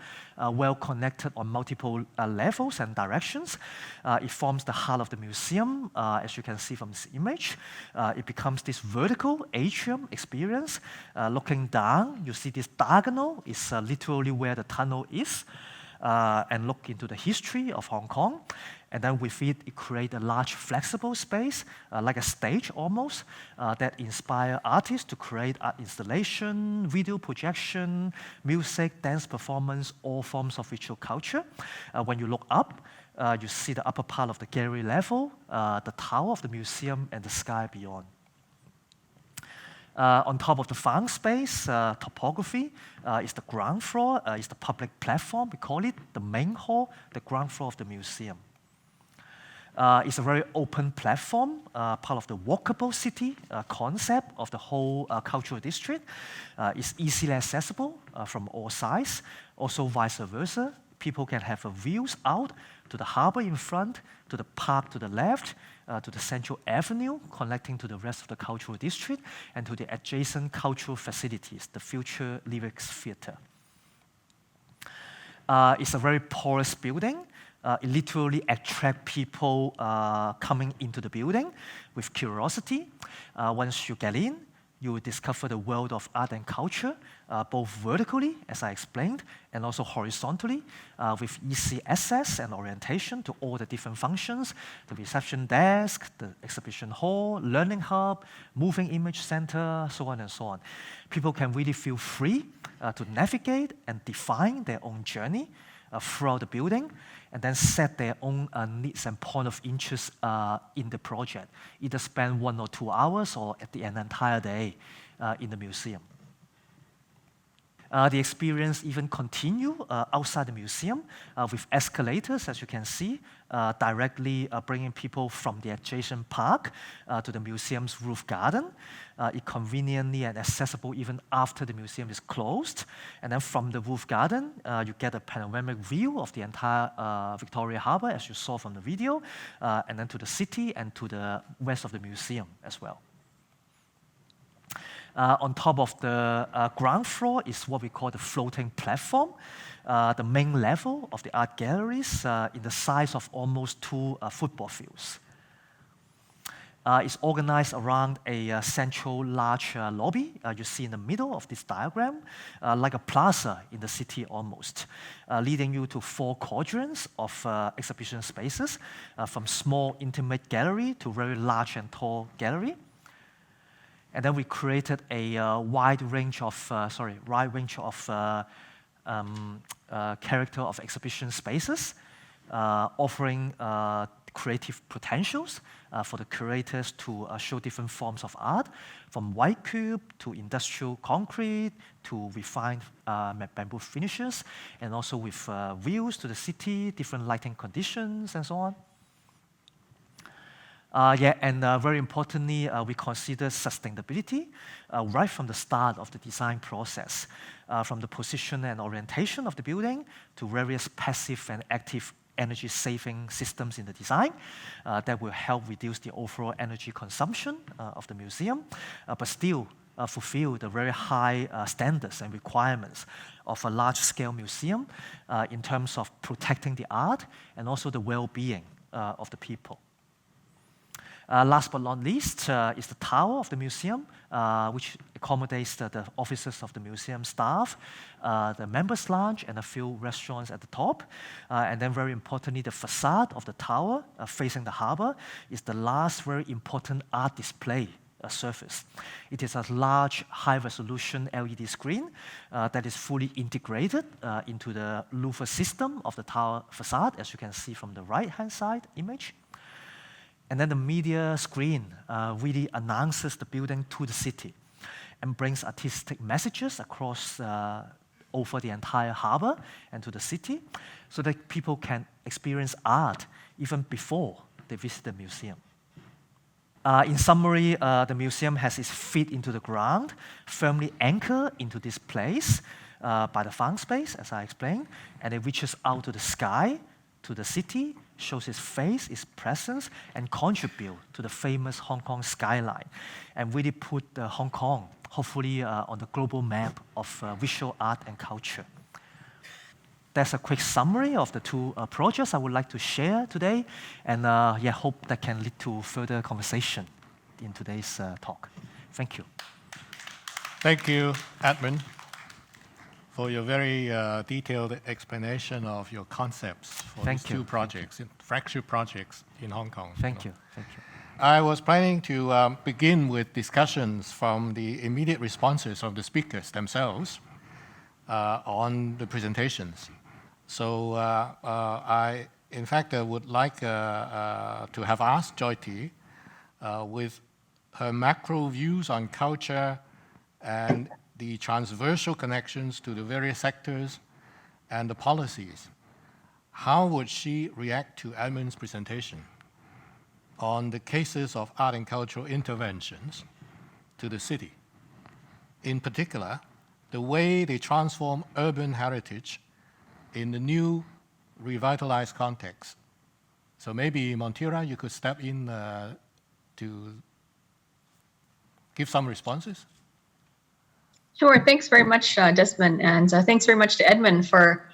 Speaker 7: well connected on multiple levels and directions. It forms the heart of the museum, as you can see from this image. It becomes this vertical atrium experience. Looking down, you see this diagonal is literally where the tunnel is, and look into the history of Hong Kong. And then with it, it creates a large flexible space, like a stage almost, that inspire artists to create art installation, video projection, music, dance performance, all forms of visual culture. When you look up, you see the upper part of the gallery level, the tower of the museum, and the sky beyond. On top of the fun space, topography is the ground floor, is the public platform, we call it, the main hall, the ground floor of the museum. It's a very open platform, part of the walkable city concept of the whole cultural district. It's easily accessible from all sides, also vice versa. People can have views out to the harbor in front, to the park to the left, to the Central Avenue, connecting to the rest of the cultural district, and to the adjacent cultural facilities, the future Lyrics Theatre. It's a very porous building. It literally attracts people coming into the building with curiosity. Once you get in, you will discover the world of art and culture, both vertically, as I explained, and also horizontally, with easy access and orientation to all the different functions, the reception desk, the exhibition hall, learning hub, moving image center, so on and so on. People can really feel free to navigate and define their own journey throughout the building, and then set their own needs and point of interest in the project. Either spend 1 or 2 hours or at the entire day in the museum. The experience even continue outside the museum with escalators, as you can see, directly bringing people from the adjacent park to the museum's roof garden. It's conveniently and accessible even after the museum is closed. And then from the roof garden, you get a panoramic view of the entire Victoria Harbour, as you saw from the video, and then to the city and to the rest of the museum as well. On top of the ground floor is what we call the floating platform, the main level of the art galleries in the size of almost 2 football fields. It's organized around a central large lobby you see in the middle of this diagram, like a plaza in the city almost, leading you to 4 quadrants of exhibition spaces, from small intimate gallery to very large and tall gallery. And then we created a wide range of character of exhibition spaces, offering creative potentials for the curators to show different forms of art, from white cube to industrial concrete to refined bamboo finishes, and also with views to the city, different lighting conditions, and so on. Very importantly, we consider sustainability right from the start of the design process, from the position and orientation of the building to various passive and active energy-saving systems in the design that will help reduce the overall energy consumption of the museum, but still fulfill the very high standards and requirements of a large-scale museum in terms of protecting the art and also the well-being of the people. Last but not least is the tower of the museum, which accommodates the offices of the museum staff, the members' lounge, and a few restaurants at the top. And then very importantly, the facade of the tower facing the harbor is the last very important art display surface. It is a large, high-resolution LED screen that is fully integrated into the louver system of the tower facade, as you can see from the right-hand side image. And then the media screen really announces the building to the city and brings artistic messages across over the entire harbor and to the city, so that people can experience art even before they visit the museum. In summary, the museum has its feet into the ground, firmly anchored into this place by the fang space, as I explained, and it reaches out to the sky, to the city, shows its face, its presence, and contribute to the famous Hong Kong skyline, and really put Hong Kong, hopefully, on the global map of visual art and culture. That's a quick summary of the two projects I would like to share today, and hope that can lead to further conversation in today's talk. Thank you.
Speaker 5: Thank you, Edmund, for your very detailed explanation of your concepts for these two projects, flagship projects in Hong Kong.
Speaker 7: Thank you.
Speaker 5: I was planning to begin with discussions from the immediate responses of the speakers themselves on the presentations. So I, in fact, would like to have asked Jyoti with her macro views on culture and the transversal connections to the various sectors and the policies. How would she react to Edmund's presentation on the cases of art and cultural interventions to the city? In particular, the way they transform urban heritage in the new revitalized context. So maybe, Montira, you could step in to give some responses.
Speaker 2: Sure. Thanks very much, Desmond, and thanks very much to Edmund for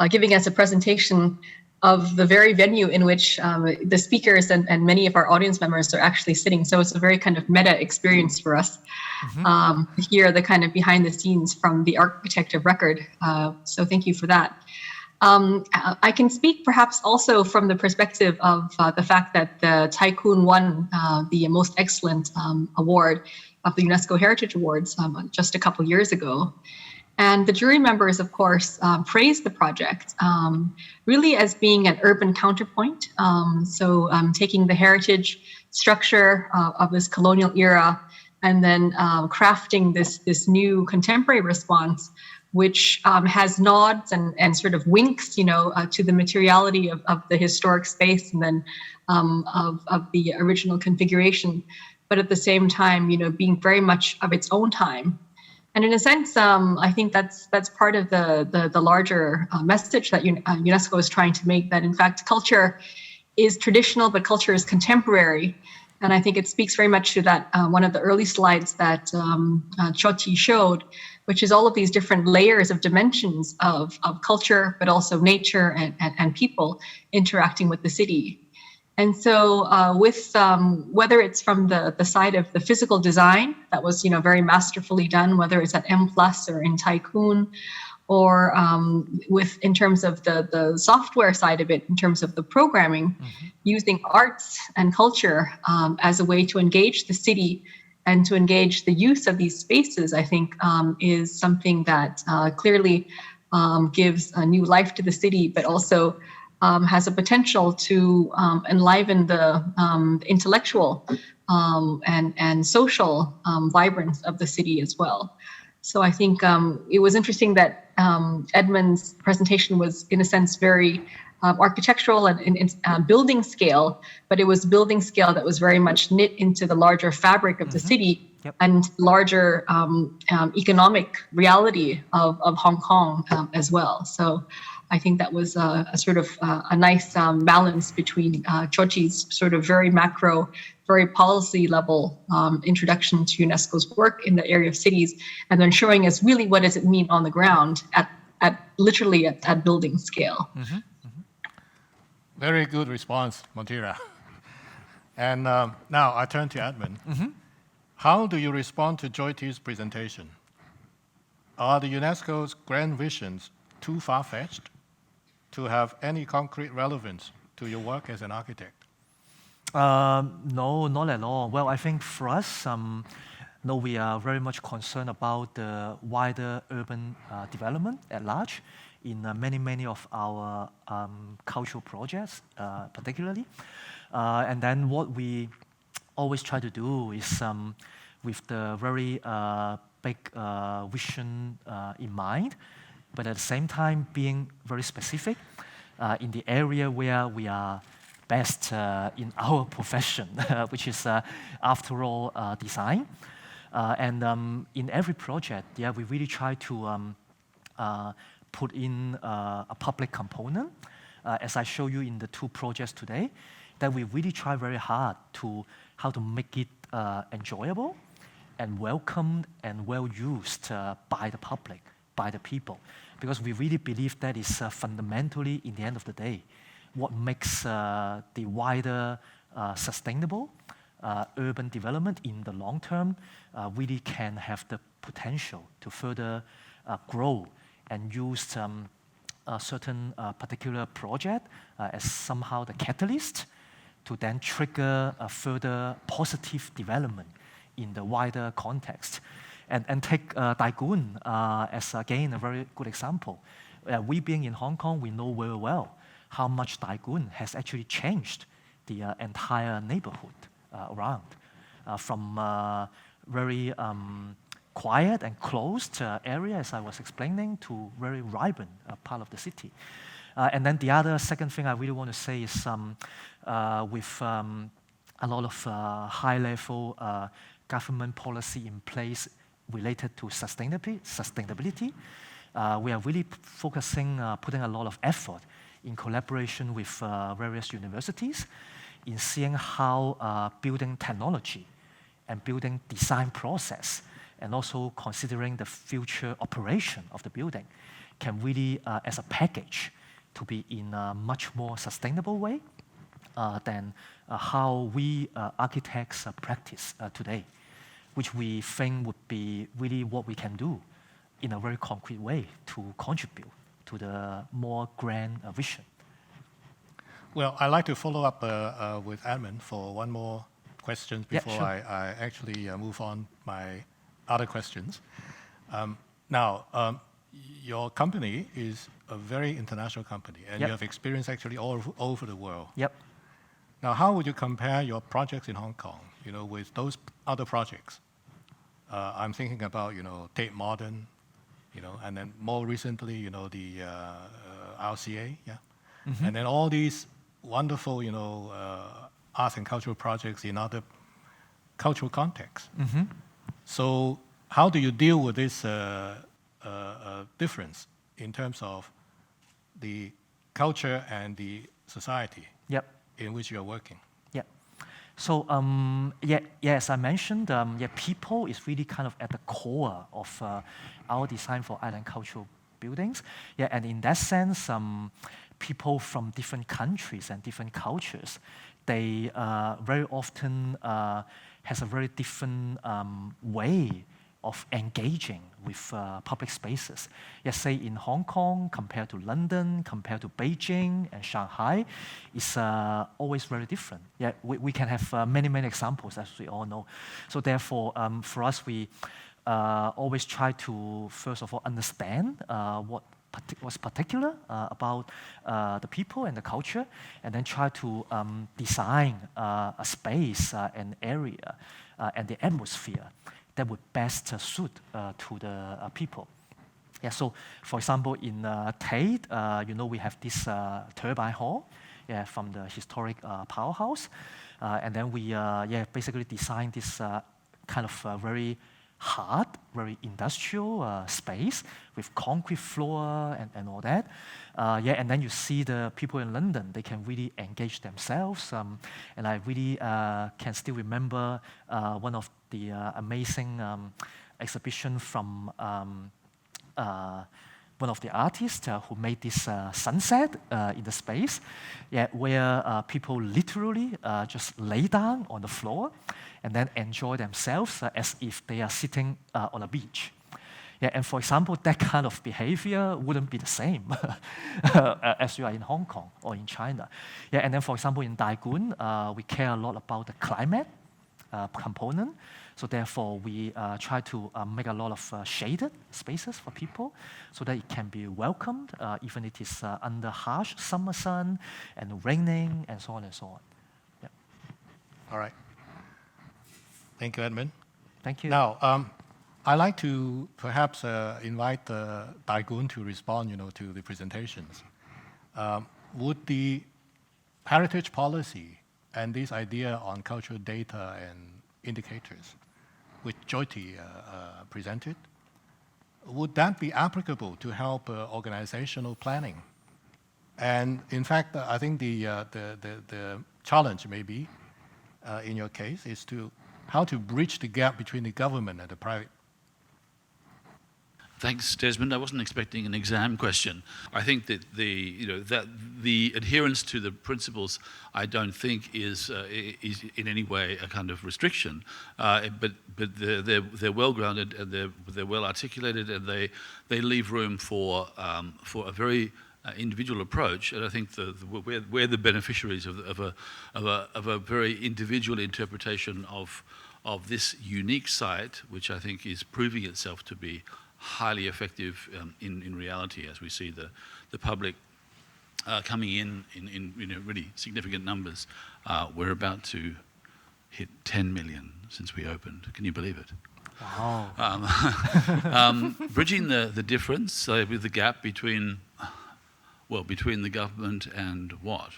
Speaker 2: giving us a presentation of the very venue in which the speakers and many of our audience members are actually sitting. So it's a very kind of meta experience for us to hear the kind of behind the scenes from the architect of record. So thank you for that. I can speak perhaps also from the perspective of the fact that the Tai Kwun won the most excellent award of the UNESCO Heritage Awards just a couple years ago. And the jury members, of course, praised the project really as being an urban counterpoint. So taking the heritage structure of this colonial era and then crafting this new contemporary response, which has nods and sort of winks, to the materiality of the historic space and then of the original configuration, but at the same time, being very much of its own time. And in a sense, I think that's part of the larger message that UNESCO is trying to make, that in fact, culture is traditional, but culture is contemporary. And I think it speaks very much to that one of the early slides that Jyoti showed, which is all of these different layers of dimensions of culture, but also nature and people interacting with the city. And so with whether it's from the side of the physical design that was very masterfully done, whether it's at M+ or in Tai Kwun, or in terms of the software side of it, in terms of the programming, using arts and culture as a way to engage the city and to engage the use of these spaces, I think is something that clearly gives a new life to the city, but also has a potential to enliven the intellectual and social vibrance of the city as well. So I think it was interesting that Edmund's presentation was, in a sense, very architectural and building scale, but it was building scale that was very much knit into the larger fabric of the city and larger economic reality of Hong Kong as well. So I think that was a sort of a nice balance between Jyoti's sort of very macro, very policy level introduction to UNESCO's work in the area of cities, and then showing us really what does it mean on the ground at literally at building scale.
Speaker 5: Very good response, Montira. And now I turn to Edmund. How do you respond to Jyoti's presentation? Are the UNESCO's grand visions too far-fetched to have any concrete relevance to your work as an architect?
Speaker 7: No, not at all. Well, I think for us, we are very much concerned about the wider urban development at large in many of our cultural projects, particularly. And then what we always try to do is, with the very big vision in mind, but at the same time being very specific in the area where we are best in our profession, which is, after all, design. And in every project, we really try to put in a public component. As I show you in the 2 projects today, that we really try very hard to how to make it enjoyable and welcomed and well used by the public, by the people. Because we really believe that is fundamentally, in the end of the day, what makes the wider sustainable urban development in the long term really can have the potential to further grow and use a certain particular project as somehow the catalyst to then trigger a further positive development in the wider context. And take Tai Kwun as, again, a very good example. We being in Hong Kong, we know very well how much Tai Kwun has actually changed the entire neighborhood around, from very quiet and closed area, as I was explaining, to very vibrant part of the city. And then the other second thing I really want to say is with a lot of high-level government policy in place related to sustainability, we are really focusing, putting a lot of effort in collaboration with various universities in seeing how building technology and building design process, and also considering the future operation of the building, can really, as a package, to be in a much more sustainable way than how we architects practice today, which we think would be really what we can do in a very concrete way to contribute to the more grand vision.
Speaker 5: Well, I'd like to follow up with Edmund for one more question before
Speaker 7: sure.
Speaker 5: I actually move on my other questions. Your company is a very international company, and you have experience actually all over the world.
Speaker 7: Yep.
Speaker 5: Now, how would you compare your projects in Hong Kong, with those other projects? I'm thinking about, Tate Modern, and then more recently, the RCA, and then all these wonderful, arts and cultural projects in other cultural contexts. So how do you deal with this difference in terms of the culture and the society in which you're working?
Speaker 7: So, as I mentioned, people is really kind of at the core of our design for island cultural buildings. And in that sense, people from different countries and different cultures, they very often has a very different way of engaging with public spaces. Say in Hong Kong compared to London, compared to Beijing and Shanghai, it's always very different. We can have many examples, as we all know. So therefore, for us, we always try to, first of all, understand what's particular about the people and the culture, and then try to design a space, an area, and the atmosphere that would best suit to the people. So for example, in Tate, we have this turbine hall from the historic powerhouse. And then we basically designed this kind of very hard, very industrial space with concrete floor and all that. And then you see the people in London, they can really engage themselves. And I really can still remember one of the amazing exhibition from one of the artists who made this sunset in the space, where people literally just lay down on the floor and then enjoy themselves as if they are sitting on a beach. And for example, that kind of behavior wouldn't be the same as you are in Hong Kong or in China. And then for example, in Tai Kwun, we care a lot about the climate component. So therefore, we try to make a lot of shaded spaces for people so that it can be welcomed, even if it is under harsh summer sun and raining and so on and so on.
Speaker 5: All right. Thank you, Edmund.
Speaker 7: Thank you.
Speaker 5: Now, I'd like to perhaps invite Tai Kwun to respond, to the presentations. Would the heritage policy and this idea on cultural data and indicators, which Jyoti presented, would that be applicable to help organizational planning? And in fact, I think the challenge maybe in your case is how to bridge the gap between the government and the private.
Speaker 4: Thanks, Desmond. I wasn't expecting an exam question. I think that the adherence to the principles, I don't think is in any way a kind of restriction. But they're well grounded and they're well articulated, and they leave room for a very individual approach. And I think we're the beneficiaries of a very individual interpretation of this unique site, which I think is proving itself to be highly effective in reality, as we see the public coming in really significant numbers. We're about to hit 10 million since we opened. Can you believe it?
Speaker 7: Wow.
Speaker 4: Bridging the difference with the gap between the government and what?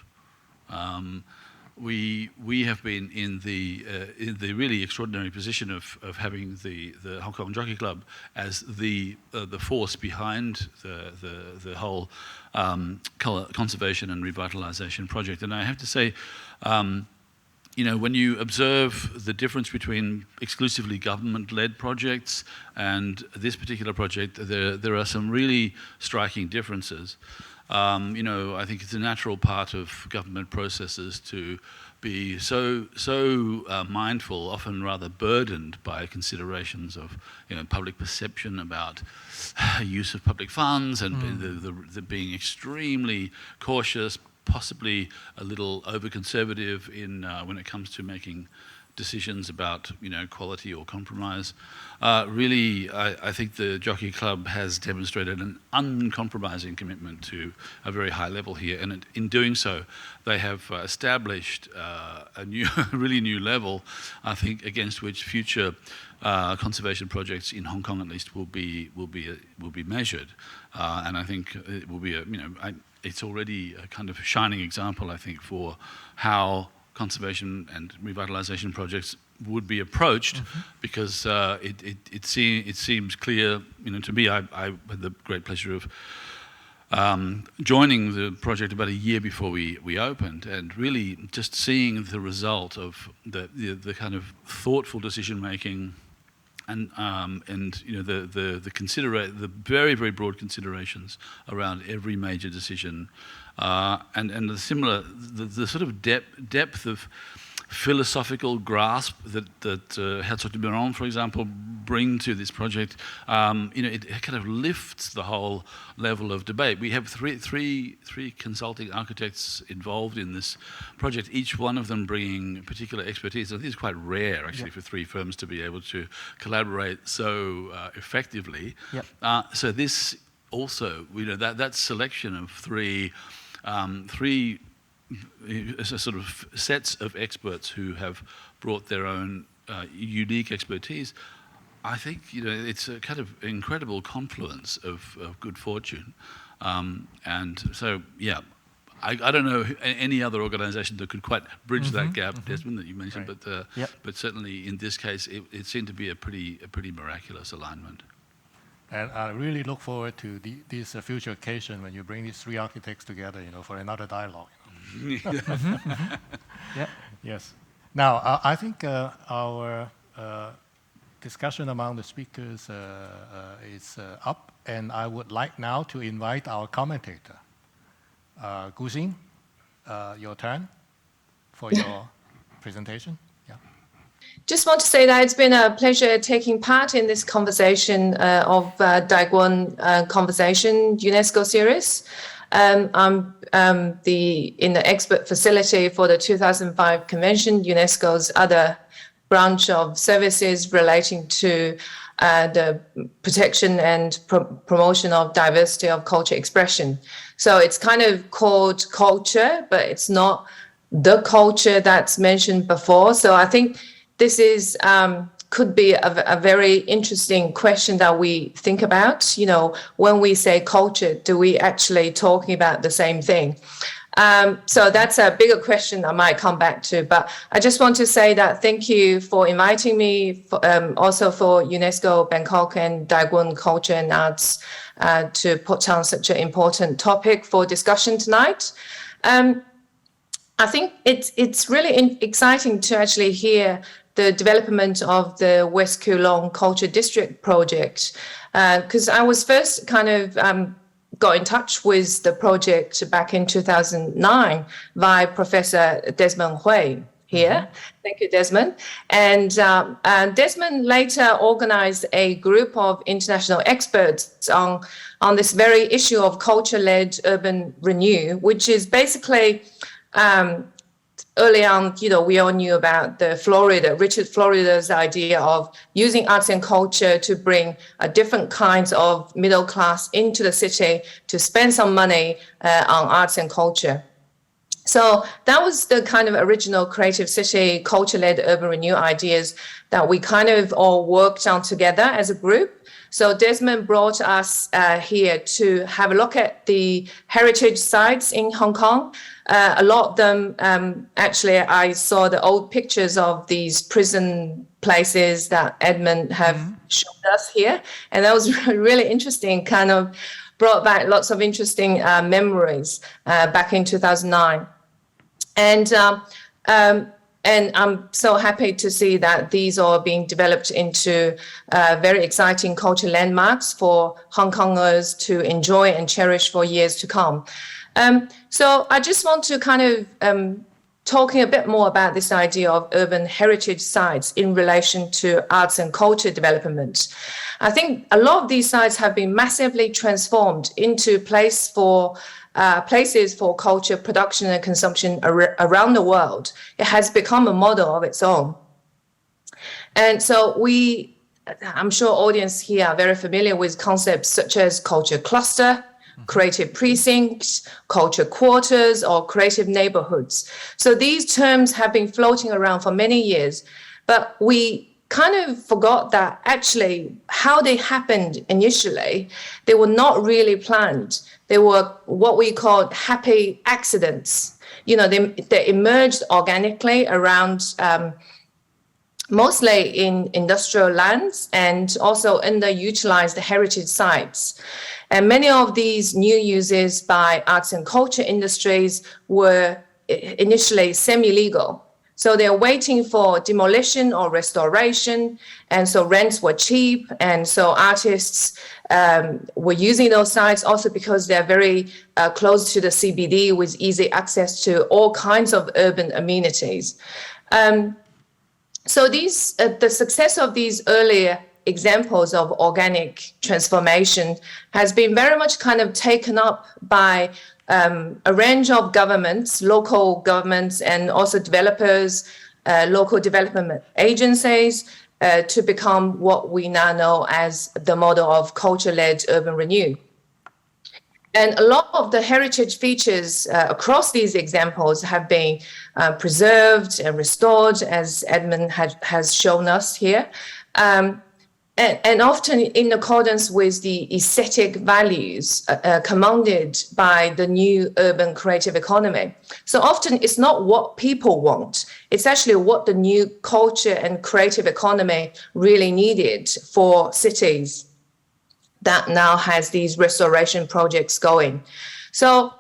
Speaker 4: We have been in the really extraordinary position of having the Hong Kong Jockey Club as the force behind the whole conservation and revitalisation project. And I have to say, when you observe the difference between exclusively government-led projects and this particular project, there are some really striking differences. I think it's a natural part of government processes to be so mindful, often rather burdened by considerations of public perception about use of public funds and the being extremely cautious, possibly a little over-conservative in when it comes to making decisions about quality or compromise. Really, I think the Jockey Club has demonstrated an uncompromising commitment to a very high level here, and in doing so, they have established a really new level, I think, against which future conservation projects in Hong Kong, at least, will be measured, and I think it will be it's already a kind of shining example, I think, for how conservation and revitalisation projects would be approached, because it seems clear, to me. I had the great pleasure of joining the project about a year before we opened, and really just seeing the result of the kind of thoughtful decision making and the very, very broad considerations around every major decision, and the sort of depth of philosophical grasp that Herzog de Meuron, for example, bring to this project. It kind of lifts the whole level of debate. We have three consulting architects involved in this project, each one of them bringing particular expertise. I think it's quite rare, actually, for three firms to be able to collaborate so effectively. So this also, that selection of three sort of sets of experts who have brought their own unique expertise, I think it's a kind of incredible confluence of good fortune, and so I don't know any other organisation that could quite bridge that gap, Desmond, that you mentioned, but certainly in this case it seemed to be a pretty miraculous alignment.
Speaker 5: And I really look forward to this future occasion when you bring these three architects together, for another dialogue. Yes. Now, I think our discussion among the speakers is up, and I would like now to invite our commentator, Gu Xing, your turn for your presentation.
Speaker 2: Just want to say that it's been a pleasure taking part in this conversation of Tai Kwun Conversation UNESCO Series. I'm in the expert facility for the 2005 convention, UNESCO's other branch of services relating to the protection and promotion of diversity of culture expression. So it's kind of called culture, but it's not the culture that's mentioned before. So I think this is
Speaker 8: could be a very interesting question that we think about. When we say culture, do we actually talking about the same thing? So that's a bigger question I might come back to. But I just want to say that thank you for inviting me, also for UNESCO Bangkok and Tai Kwun Culture and Arts to put on such an important topic for discussion tonight. I think it's really exciting to actually hear the development of the West Kwu Loong Culture District project, because I was first kind of got in touch with the project back in 2009 by Professor Desmond Hui here. Mm-hmm. Thank you, Desmond. And Desmond later organized a group of international experts on this very issue of culture-led urban renew, which is basically early on, we all knew about Richard Florida's idea of using arts and culture to bring different kinds of middle class into the city to spend some money on arts and culture. So that was the kind of original creative city, culture-led urban renew ideas that we kind of all worked on together as a group. So Desmond brought us here to have a look at the heritage sites in Hong Kong. A lot of them, actually, I saw the old pictures of these prison places that Edmund have shown us here. And that was really interesting, kind of brought back lots of interesting memories back in 2009. And I'm so happy to see that these are being developed into very exciting cultural landmarks for Hong Kongers to enjoy and cherish for years to come. So I just want to kind of talking a bit more about this idea of urban heritage sites in relation to arts and culture development. I think a lot of these sites have been massively transformed into places for culture production and consumption around the world. It has become a model of its own. And so I'm sure audience here are very familiar with concepts such as culture cluster, creative precincts, culture quarters, or creative neighborhoods. So these terms have been floating around for many years, but we kind of forgot that actually how they happened initially, they were not really planned. They were what we call happy accidents. They emerged organically around mostly in industrial lands and also underutilized heritage sites. And many of these new uses by arts and culture industries were initially semi-legal. So they're waiting for demolition or restoration. And so rents were cheap. And so artists were using those sites also because they're very close to the CBD with easy access to all kinds of urban amenities. So the success of these earlier examples of organic transformation has been very much kind of taken up by a range of governments, local governments, and also developers, local development agencies, to become what we now know as the model of culture-led urban renew. And a lot of the heritage features across these examples have been preserved and restored, as Edmund has shown us here. And often in accordance with the aesthetic values commanded by the new urban creative economy. So often it's not what people want, it's actually what the new culture and creative economy really needed for cities that now has these restoration projects going. So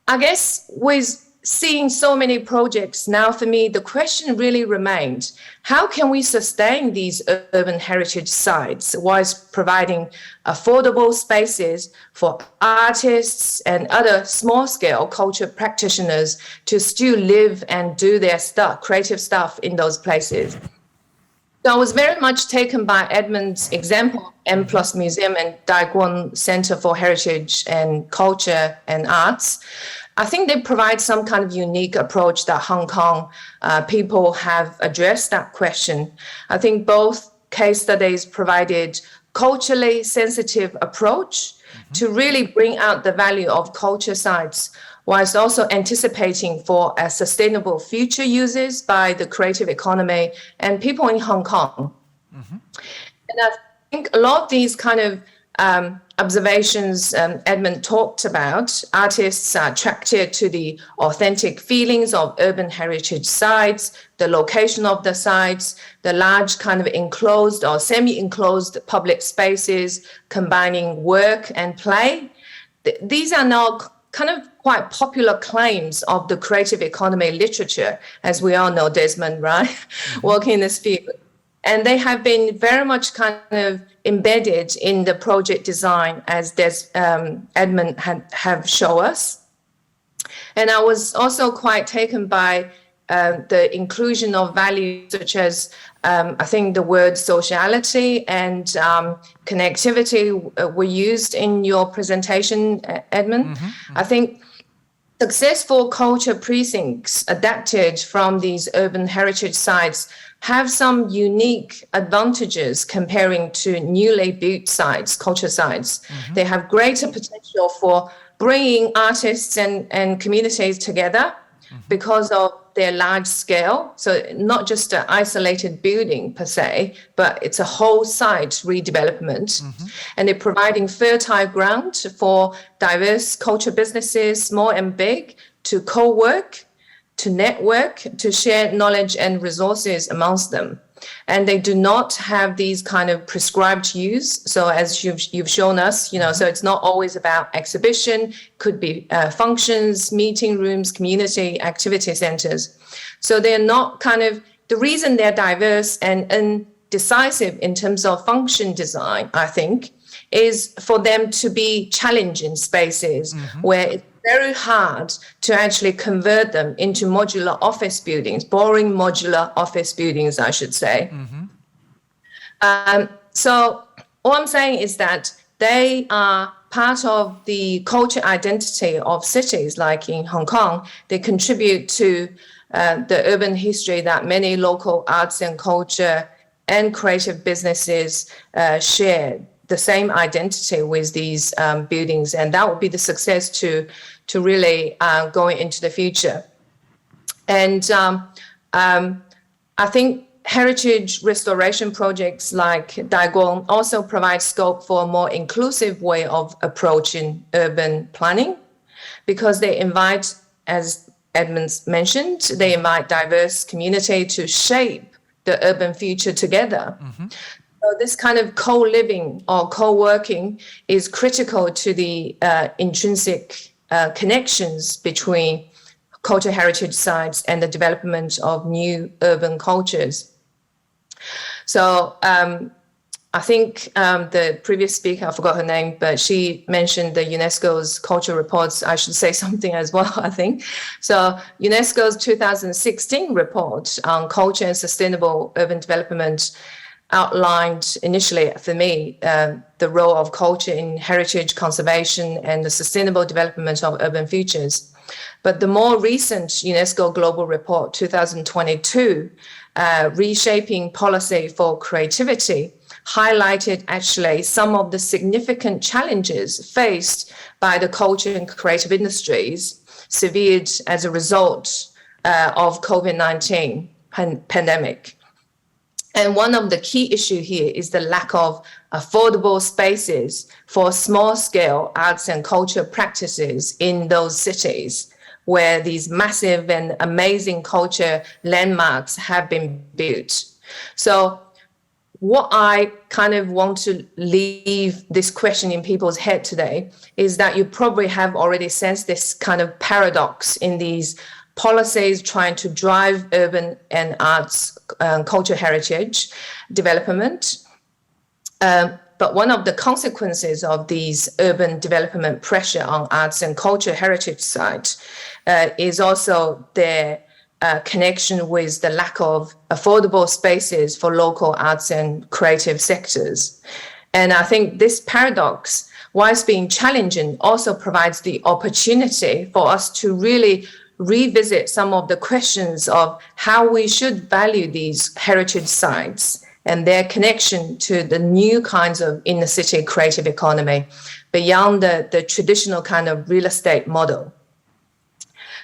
Speaker 8: I guess with seeing so many projects now, for me, the question really remained, how can we sustain these urban heritage sites whilst providing affordable spaces for artists and other small-scale culture practitioners to still live and do their stuff, creative stuff in those places? So I was very much taken by Edmund's example, M+ Museum and Tai Kwun Center for Heritage and Culture and Arts. I think they provide some kind of unique approach that Hong Kong people have addressed that question. I think both case studies provided culturally sensitive approach to really bring out the value of culture sites, whilst also anticipating for a sustainable future uses by the creative economy and people in Hong Kong. And I think a lot of these kind of observations Edmund talked about, artists are attracted to the authentic feelings of urban heritage sites, the location of the sites, the large kind of enclosed or semi-enclosed public spaces, combining work and play. These are now kind of quite popular claims of the creative economy literature, as we all know, Desmond, right? Working in this field. And they have been very much kind of embedded in the project design, as Edmund have shown us. And I was also quite taken by the inclusion of values such as, I think the word sociality and connectivity were used in your presentation, Edmund. I think successful culture precincts adapted from these urban heritage sites have some unique advantages comparing to newly built sites, culture sites. They have greater potential for bringing artists and communities together because of their large scale. So not just an isolated building per se, but it's a whole site redevelopment. And they're providing fertile ground for diverse culture businesses, small and big, to co-work, to network, to share knowledge and resources amongst them. And they do not have these kind of prescribed use. So as you've shown us, so it's not always about exhibition, could be functions, meeting rooms, community activity centers. So they're not kind of, the reason they're diverse and decisive in terms of function design, I think, is for them to be challenging spaces where it's very hard to actually convert them into modular office buildings, boring modular office buildings, I should say. So all I'm saying is that they are part of the culture identity of cities, like in Hong Kong. They contribute to the urban history that many local arts and culture and creative businesses share the same identity with these buildings, and that would be the success to really going into the future. And I think heritage restoration projects like Tai Kwun also provide scope for a more inclusive way of approaching urban planning, because they invite, as Edmund mentioned, they invite diverse community to shape the urban future together. So this kind of co-living or co-working is critical to the intrinsic connections between cultural heritage sites and the development of new urban cultures. So I think the previous speaker, I forgot her name, but she mentioned the UNESCO's cultural reports. I should say something as well, I think. So UNESCO's 2016 report on culture and sustainable urban development outlined initially for me the role of culture in heritage conservation and the sustainable development of urban futures. But the more recent UNESCO Global Report 2022, Reshaping Policy for Creativity, highlighted actually some of the significant challenges faced by the culture and creative industries severed as a result of COVID-19 pandemic. And one of the key issues here is the lack of affordable spaces for small-scale arts and culture practices in those cities where these massive and amazing culture landmarks have been built. So what I kind of want to leave this question in people's head today is that you probably have already sensed this kind of paradox in these policies trying to drive urban and arts culture heritage development. But one of the consequences of these urban development pressure on arts and culture heritage sites is also their connection with the lack of affordable spaces for local arts and creative sectors. And I think this paradox, whilst being challenging, also provides the opportunity for us to really revisit some of the questions of how we should value these heritage sites and their connection to the new kinds of inner city creative economy beyond the traditional kind of real estate model.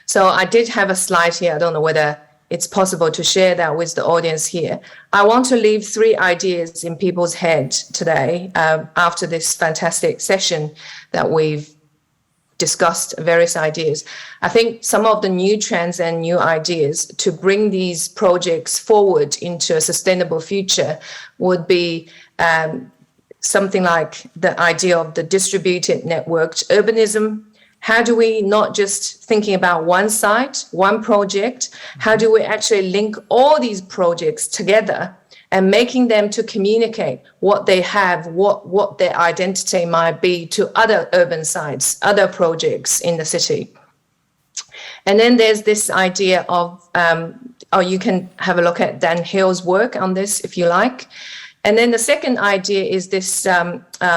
Speaker 8: So I did have a slide here. I don't know whether it's possible to share that with the audience here. I want to leave 3 ideas in people's head today after this fantastic session that we've discussed various ideas. I think some of the new trends and new ideas to bring these projects forward into a sustainable future would be something like the idea of the distributed networked urbanism. How do we not just thinking about one site, one project, how do we actually link all these projects together and making them to communicate what they have, what their identity might be to other urban sites, other projects in the city. And then there's this idea of, or you can have a look at Dan Hill's work on this if you like. And then the second idea is this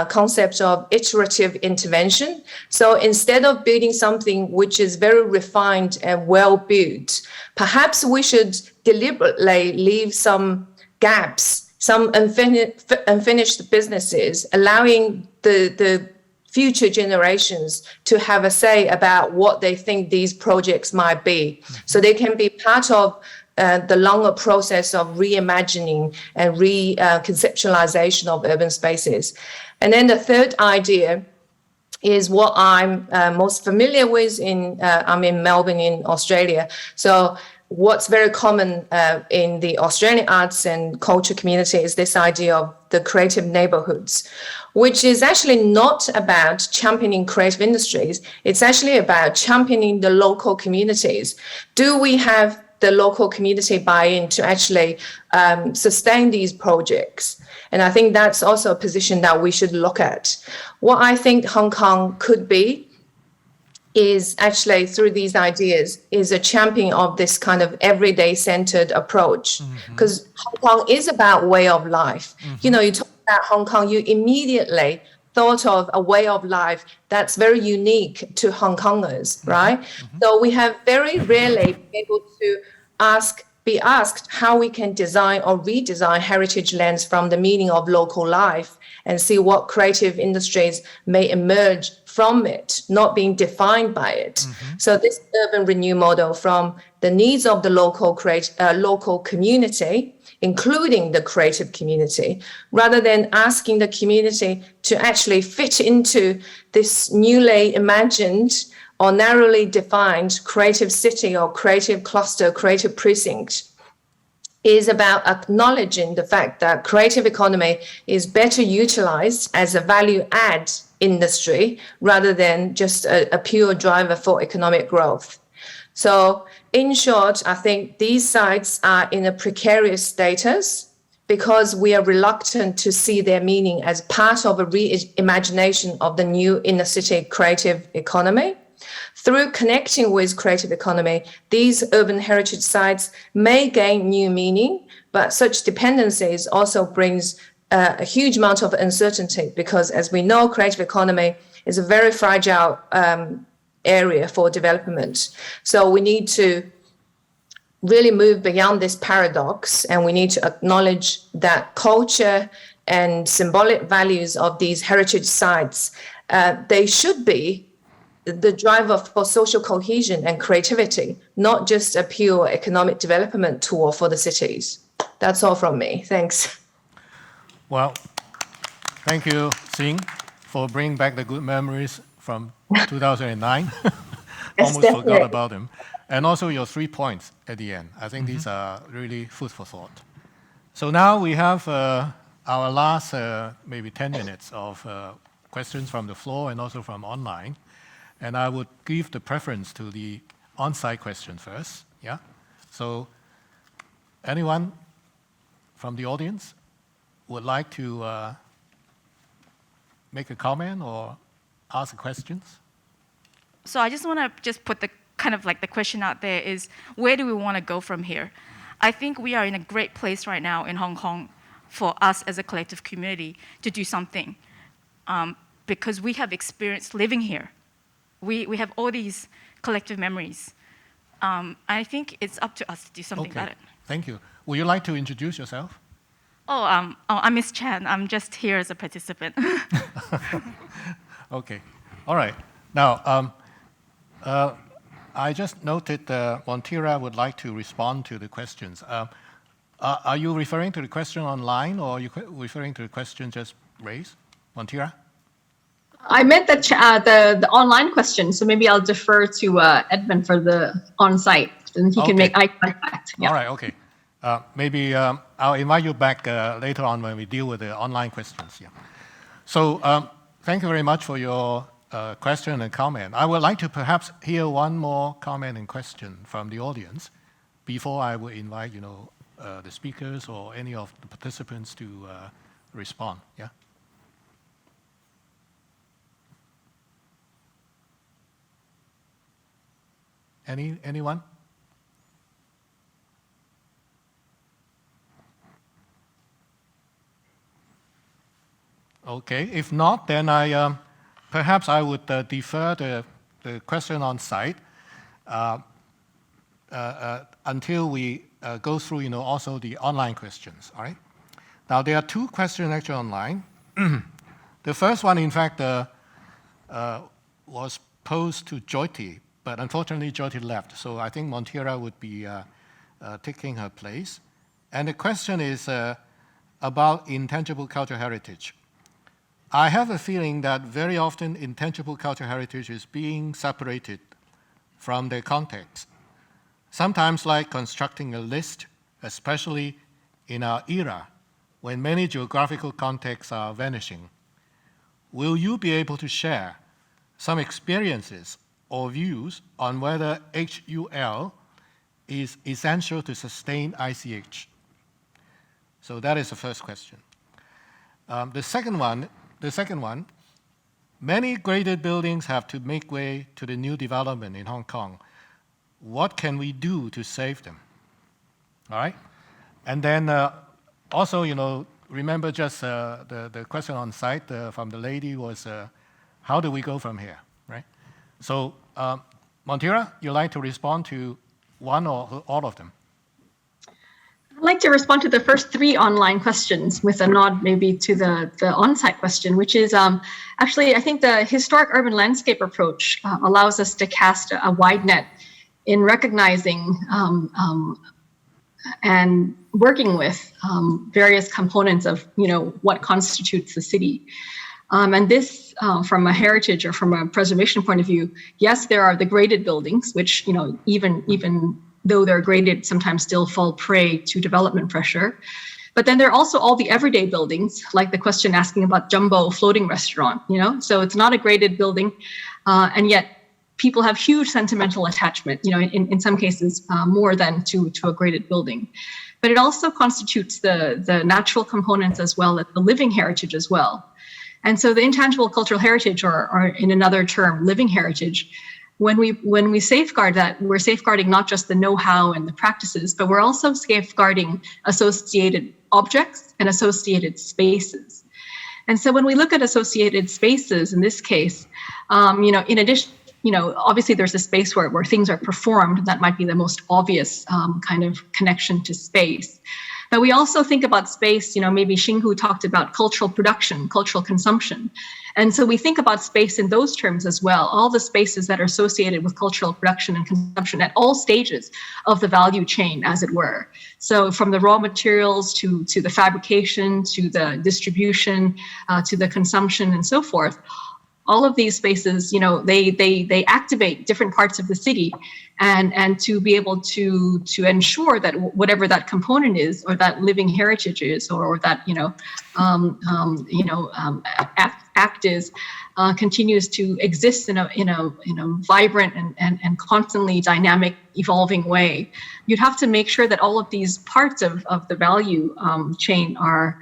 Speaker 8: concept of iterative intervention. So instead of building something which is very refined and well built, perhaps we should deliberately leave some gaps, some unfinished businesses, allowing the future generations to have a say about what they think these projects might be. So they can be part of the longer process of reimagining and reconceptualization of urban spaces. And then the third idea is what I'm most familiar with I'm in Melbourne in Australia. So what's very common in the Australian arts and culture community is this idea of the creative neighborhoods, which is actually not about championing creative industries. It's actually about championing the local communities. Do we have the local community buy-in to actually sustain these projects? And I think that's also a position that we should look at. What I think Hong Kong could be is actually through these ideas is a champion of this kind of everyday centered approach, because Hong Kong is about way of life. You know, you talk about Hong Kong, you immediately thought of a way of life that's very unique to Hong Kongers, right? So we have very rarely been able to be asked how we can design or redesign heritage lands from the meaning of local life and see what creative industries may emerge from it, not being defined by it. So this urban renew model from the needs of the local community, including the creative community, rather than asking the community to actually fit into this newly imagined or narrowly defined creative city or creative cluster, creative precinct, is about acknowledging the fact that creative economy is better utilized as a value add industry rather than just a pure driver for economic growth. So in short, I think these sites are in a precarious status because we are reluctant to see their meaning as part of a reimagination of the new inner city creative economy. Through connecting with creative economy, these urban heritage sites may gain new meaning, but such dependencies also brings a huge amount of uncertainty because, as we know, creative economy is a very fragile area for development. So we need to really move beyond this paradox, and we need to acknowledge that culture and symbolic values of these heritage sites, they should be the driver for social cohesion and creativity, not just a pure economic development tool for the cities. That's all from me. Thanks.
Speaker 5: Well, thank you, Seng, for bringing back the good memories from 2009. Almost forgot about them. And also your 3 points at the end. I think these are really food for thought. So now we have our last maybe 10 minutes of questions from the floor and also from online. And I would give the preference to the on-site question first. Yeah. So anyone from the audience would like to make a comment or ask questions?
Speaker 9: So I just want to just put the kind of like the question out there is, where do we want to go from here? I think we are in a great place right now in Hong Kong for us as a collective community to do something because we have experience living here. We have all these collective memories. I think it's up to us to do something about it.
Speaker 5: Thank you. Would you like to introduce yourself?
Speaker 9: I'm Miss Chan. I'm just here as a participant.
Speaker 5: Okay. All right. Now, I just noted Montira would like to respond to the questions. Are you referring to the question online, or are you referring to the question just raised? Montira?
Speaker 2: I meant the online question, so maybe I'll defer to Edmund for the on-site, and he can make eye contact. Yeah.
Speaker 5: All right, okay. Maybe I'll invite you back later on when we deal with the online questions. Yeah. So thank you very much for your question and comment. I would like to perhaps hear one more comment and question from the audience before I will invite the speakers or any of the participants to respond. Yeah. Anyone? Okay, if not, then perhaps I would defer the question on site until we go through, also the online questions. All right. Now there are two questions actually online. The first one, in fact, was posed to Jyoti, but unfortunately Jyoti left. So I think Montira would be taking her place. And the question is about intangible cultural heritage. I have a feeling that very often intangible cultural heritage is being separated from their context. Sometimes like constructing a list, especially in our era, when many geographical contexts are vanishing. Will you be able to share some experiences or views on whether HUL is essential to sustain ICH? So that is the first question. The second one, many graded buildings have to make way to the new development in Hong Kong. What can we do to save them? All right? And then also, remember just the question on site from the lady was, how do we go from here, right? So, Montira, you'd like to respond to one or all of them?
Speaker 2: I'd like to respond to the first three online questions with a nod maybe to the on-site question, which is actually, I think the historic urban landscape approach allows us to cast a wide net in recognizing and working with various components of, what constitutes the city. And this, from a heritage or from a preservation point of view, yes, there are the graded buildings, which, even though they're graded, sometimes still fall prey to development pressure. But then there are also all the everyday buildings, like the question asking about Jumbo floating restaurant, So it's not a graded building, and yet people have huge sentimental attachment, in some cases more than to a graded building. But it also constitutes the natural components as well as the living heritage as well. And so the intangible cultural heritage, or in another term, living heritage, when we safeguard that, we're safeguarding not just the know-how and the practices, but we're also safeguarding associated objects and associated spaces. And so when we look at associated spaces, in this case, in addition, obviously there's a space where things are performed. That might be the most obvious kind of connection to space. But we also think about space, maybe Xinghu talked about cultural production, cultural consumption. And so we think about space in those terms as well, all the spaces that are associated with cultural production and consumption at all stages of the value chain, as it were. So from the raw materials to the fabrication, to the distribution, to the consumption and so forth. All of these spaces, they activate different parts of the city, and to be able to ensure that whatever that component is, or that living heritage is, or that act is, continues to exist in a vibrant and constantly dynamic, evolving way. You'd have to make sure that all of these parts of the value chain are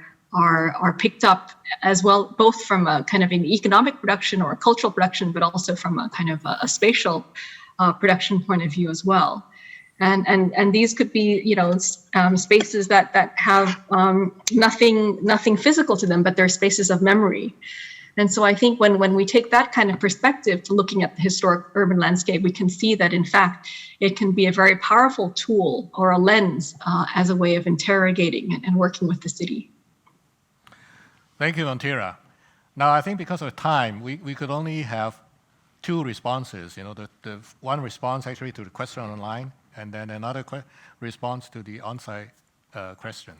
Speaker 2: picked up as well, both from a kind of an economic production or a cultural production, but also from a kind of a spatial production point of view as well. And these could be, spaces that have nothing physical to them, but they're spaces of memory. And so I think when we take that kind of perspective to looking at the historic urban landscape, we can see that in fact, it can be a very powerful tool or a lens as a way of interrogating and working with the city.
Speaker 5: Thank you, Montira. Now, I think because of time, we could only have two responses. The one response actually to the question online, and then another response to the on-site question.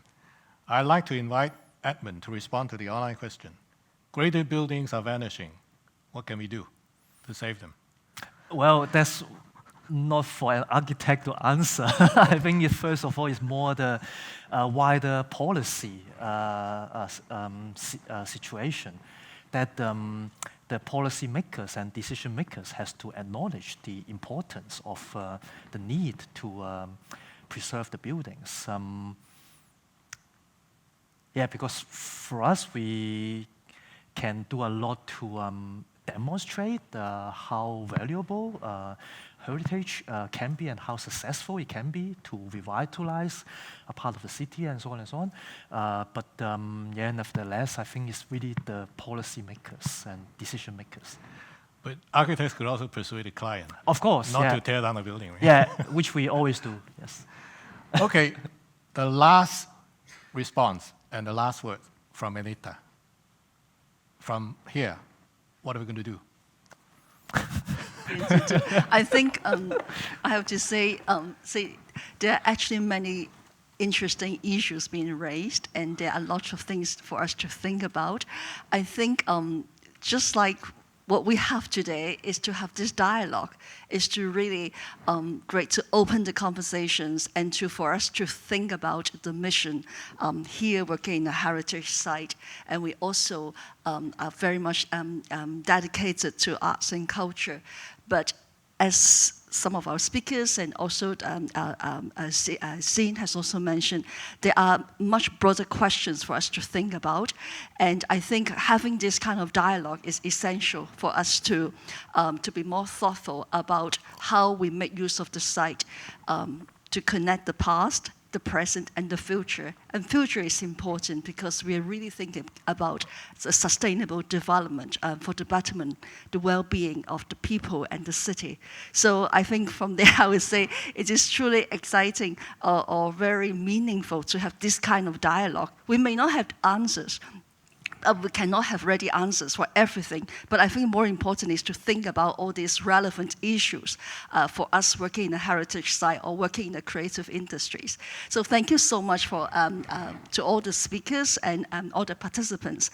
Speaker 5: I'd like to invite Edmund to respond to the online question. Graded buildings are vanishing. What can we do to save them?
Speaker 7: Well, that's not for an architect to answer. I think first of all, it's more the wider policy situation that the policy makers and decision makers has to acknowledge the importance of the need to preserve the buildings. Because for us, we can do a lot to demonstrate how valuable heritage can be and how successful it can be to revitalize a part of the city and so on and so on. But nevertheless, I think it's really the policy makers and decision makers.
Speaker 5: But architects could also persuade the client.
Speaker 7: Of course,
Speaker 5: not to tear down the building. Right?
Speaker 7: Yeah, which we always do, yes.
Speaker 5: Okay, the last response and the last word from Anita. From here, what are we going to do?
Speaker 1: I think I have to say there are actually many interesting issues being raised, and there are lots of things for us to think about. I think just like what we have today is to have this dialogue, is to really great to open the conversations and for us to think about the mission here working in a heritage site. And we also are very much dedicated to arts and culture. But as some of our speakers and also Seng has also mentioned, there are much broader questions for us to think about. And I think having this kind of dialogue is essential for us to be more thoughtful about how we make use of the site to connect the past, the present, and the future. And future is important because we are really thinking about the sustainable development for the betterment, the well-being of the people and the city. So I think from there, I would say it is truly exciting or very meaningful to have this kind of dialogue. We may not have answers. We cannot have ready answers for everything, but I think more important is to think about all these relevant issues for us working in a heritage site or working in the creative industries. So thank you so much for to all the speakers and all the participants,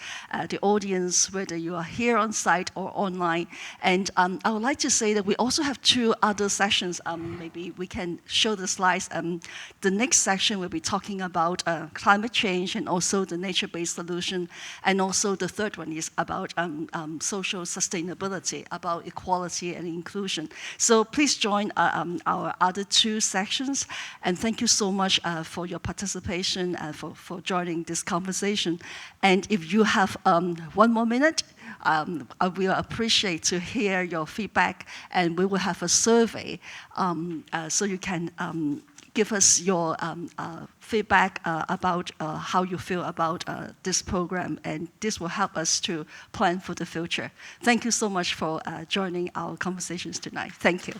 Speaker 1: the audience, whether you are here on site or online. And I would like to say that we also have two other sessions. Maybe we can show the slides. The next section will be talking about climate change and also the nature-based solution. And also the third one is about social sustainability, about equality and inclusion. So please join our other two sections. And thank you so much for your participation and for joining this conversation. And if you have 1 more minute, I will appreciate to hear your feedback, and we will have a survey so you can give us your feedback about how you feel about this program, and this will help us to plan for the future. Thank you so much for joining our conversations tonight. Thank you.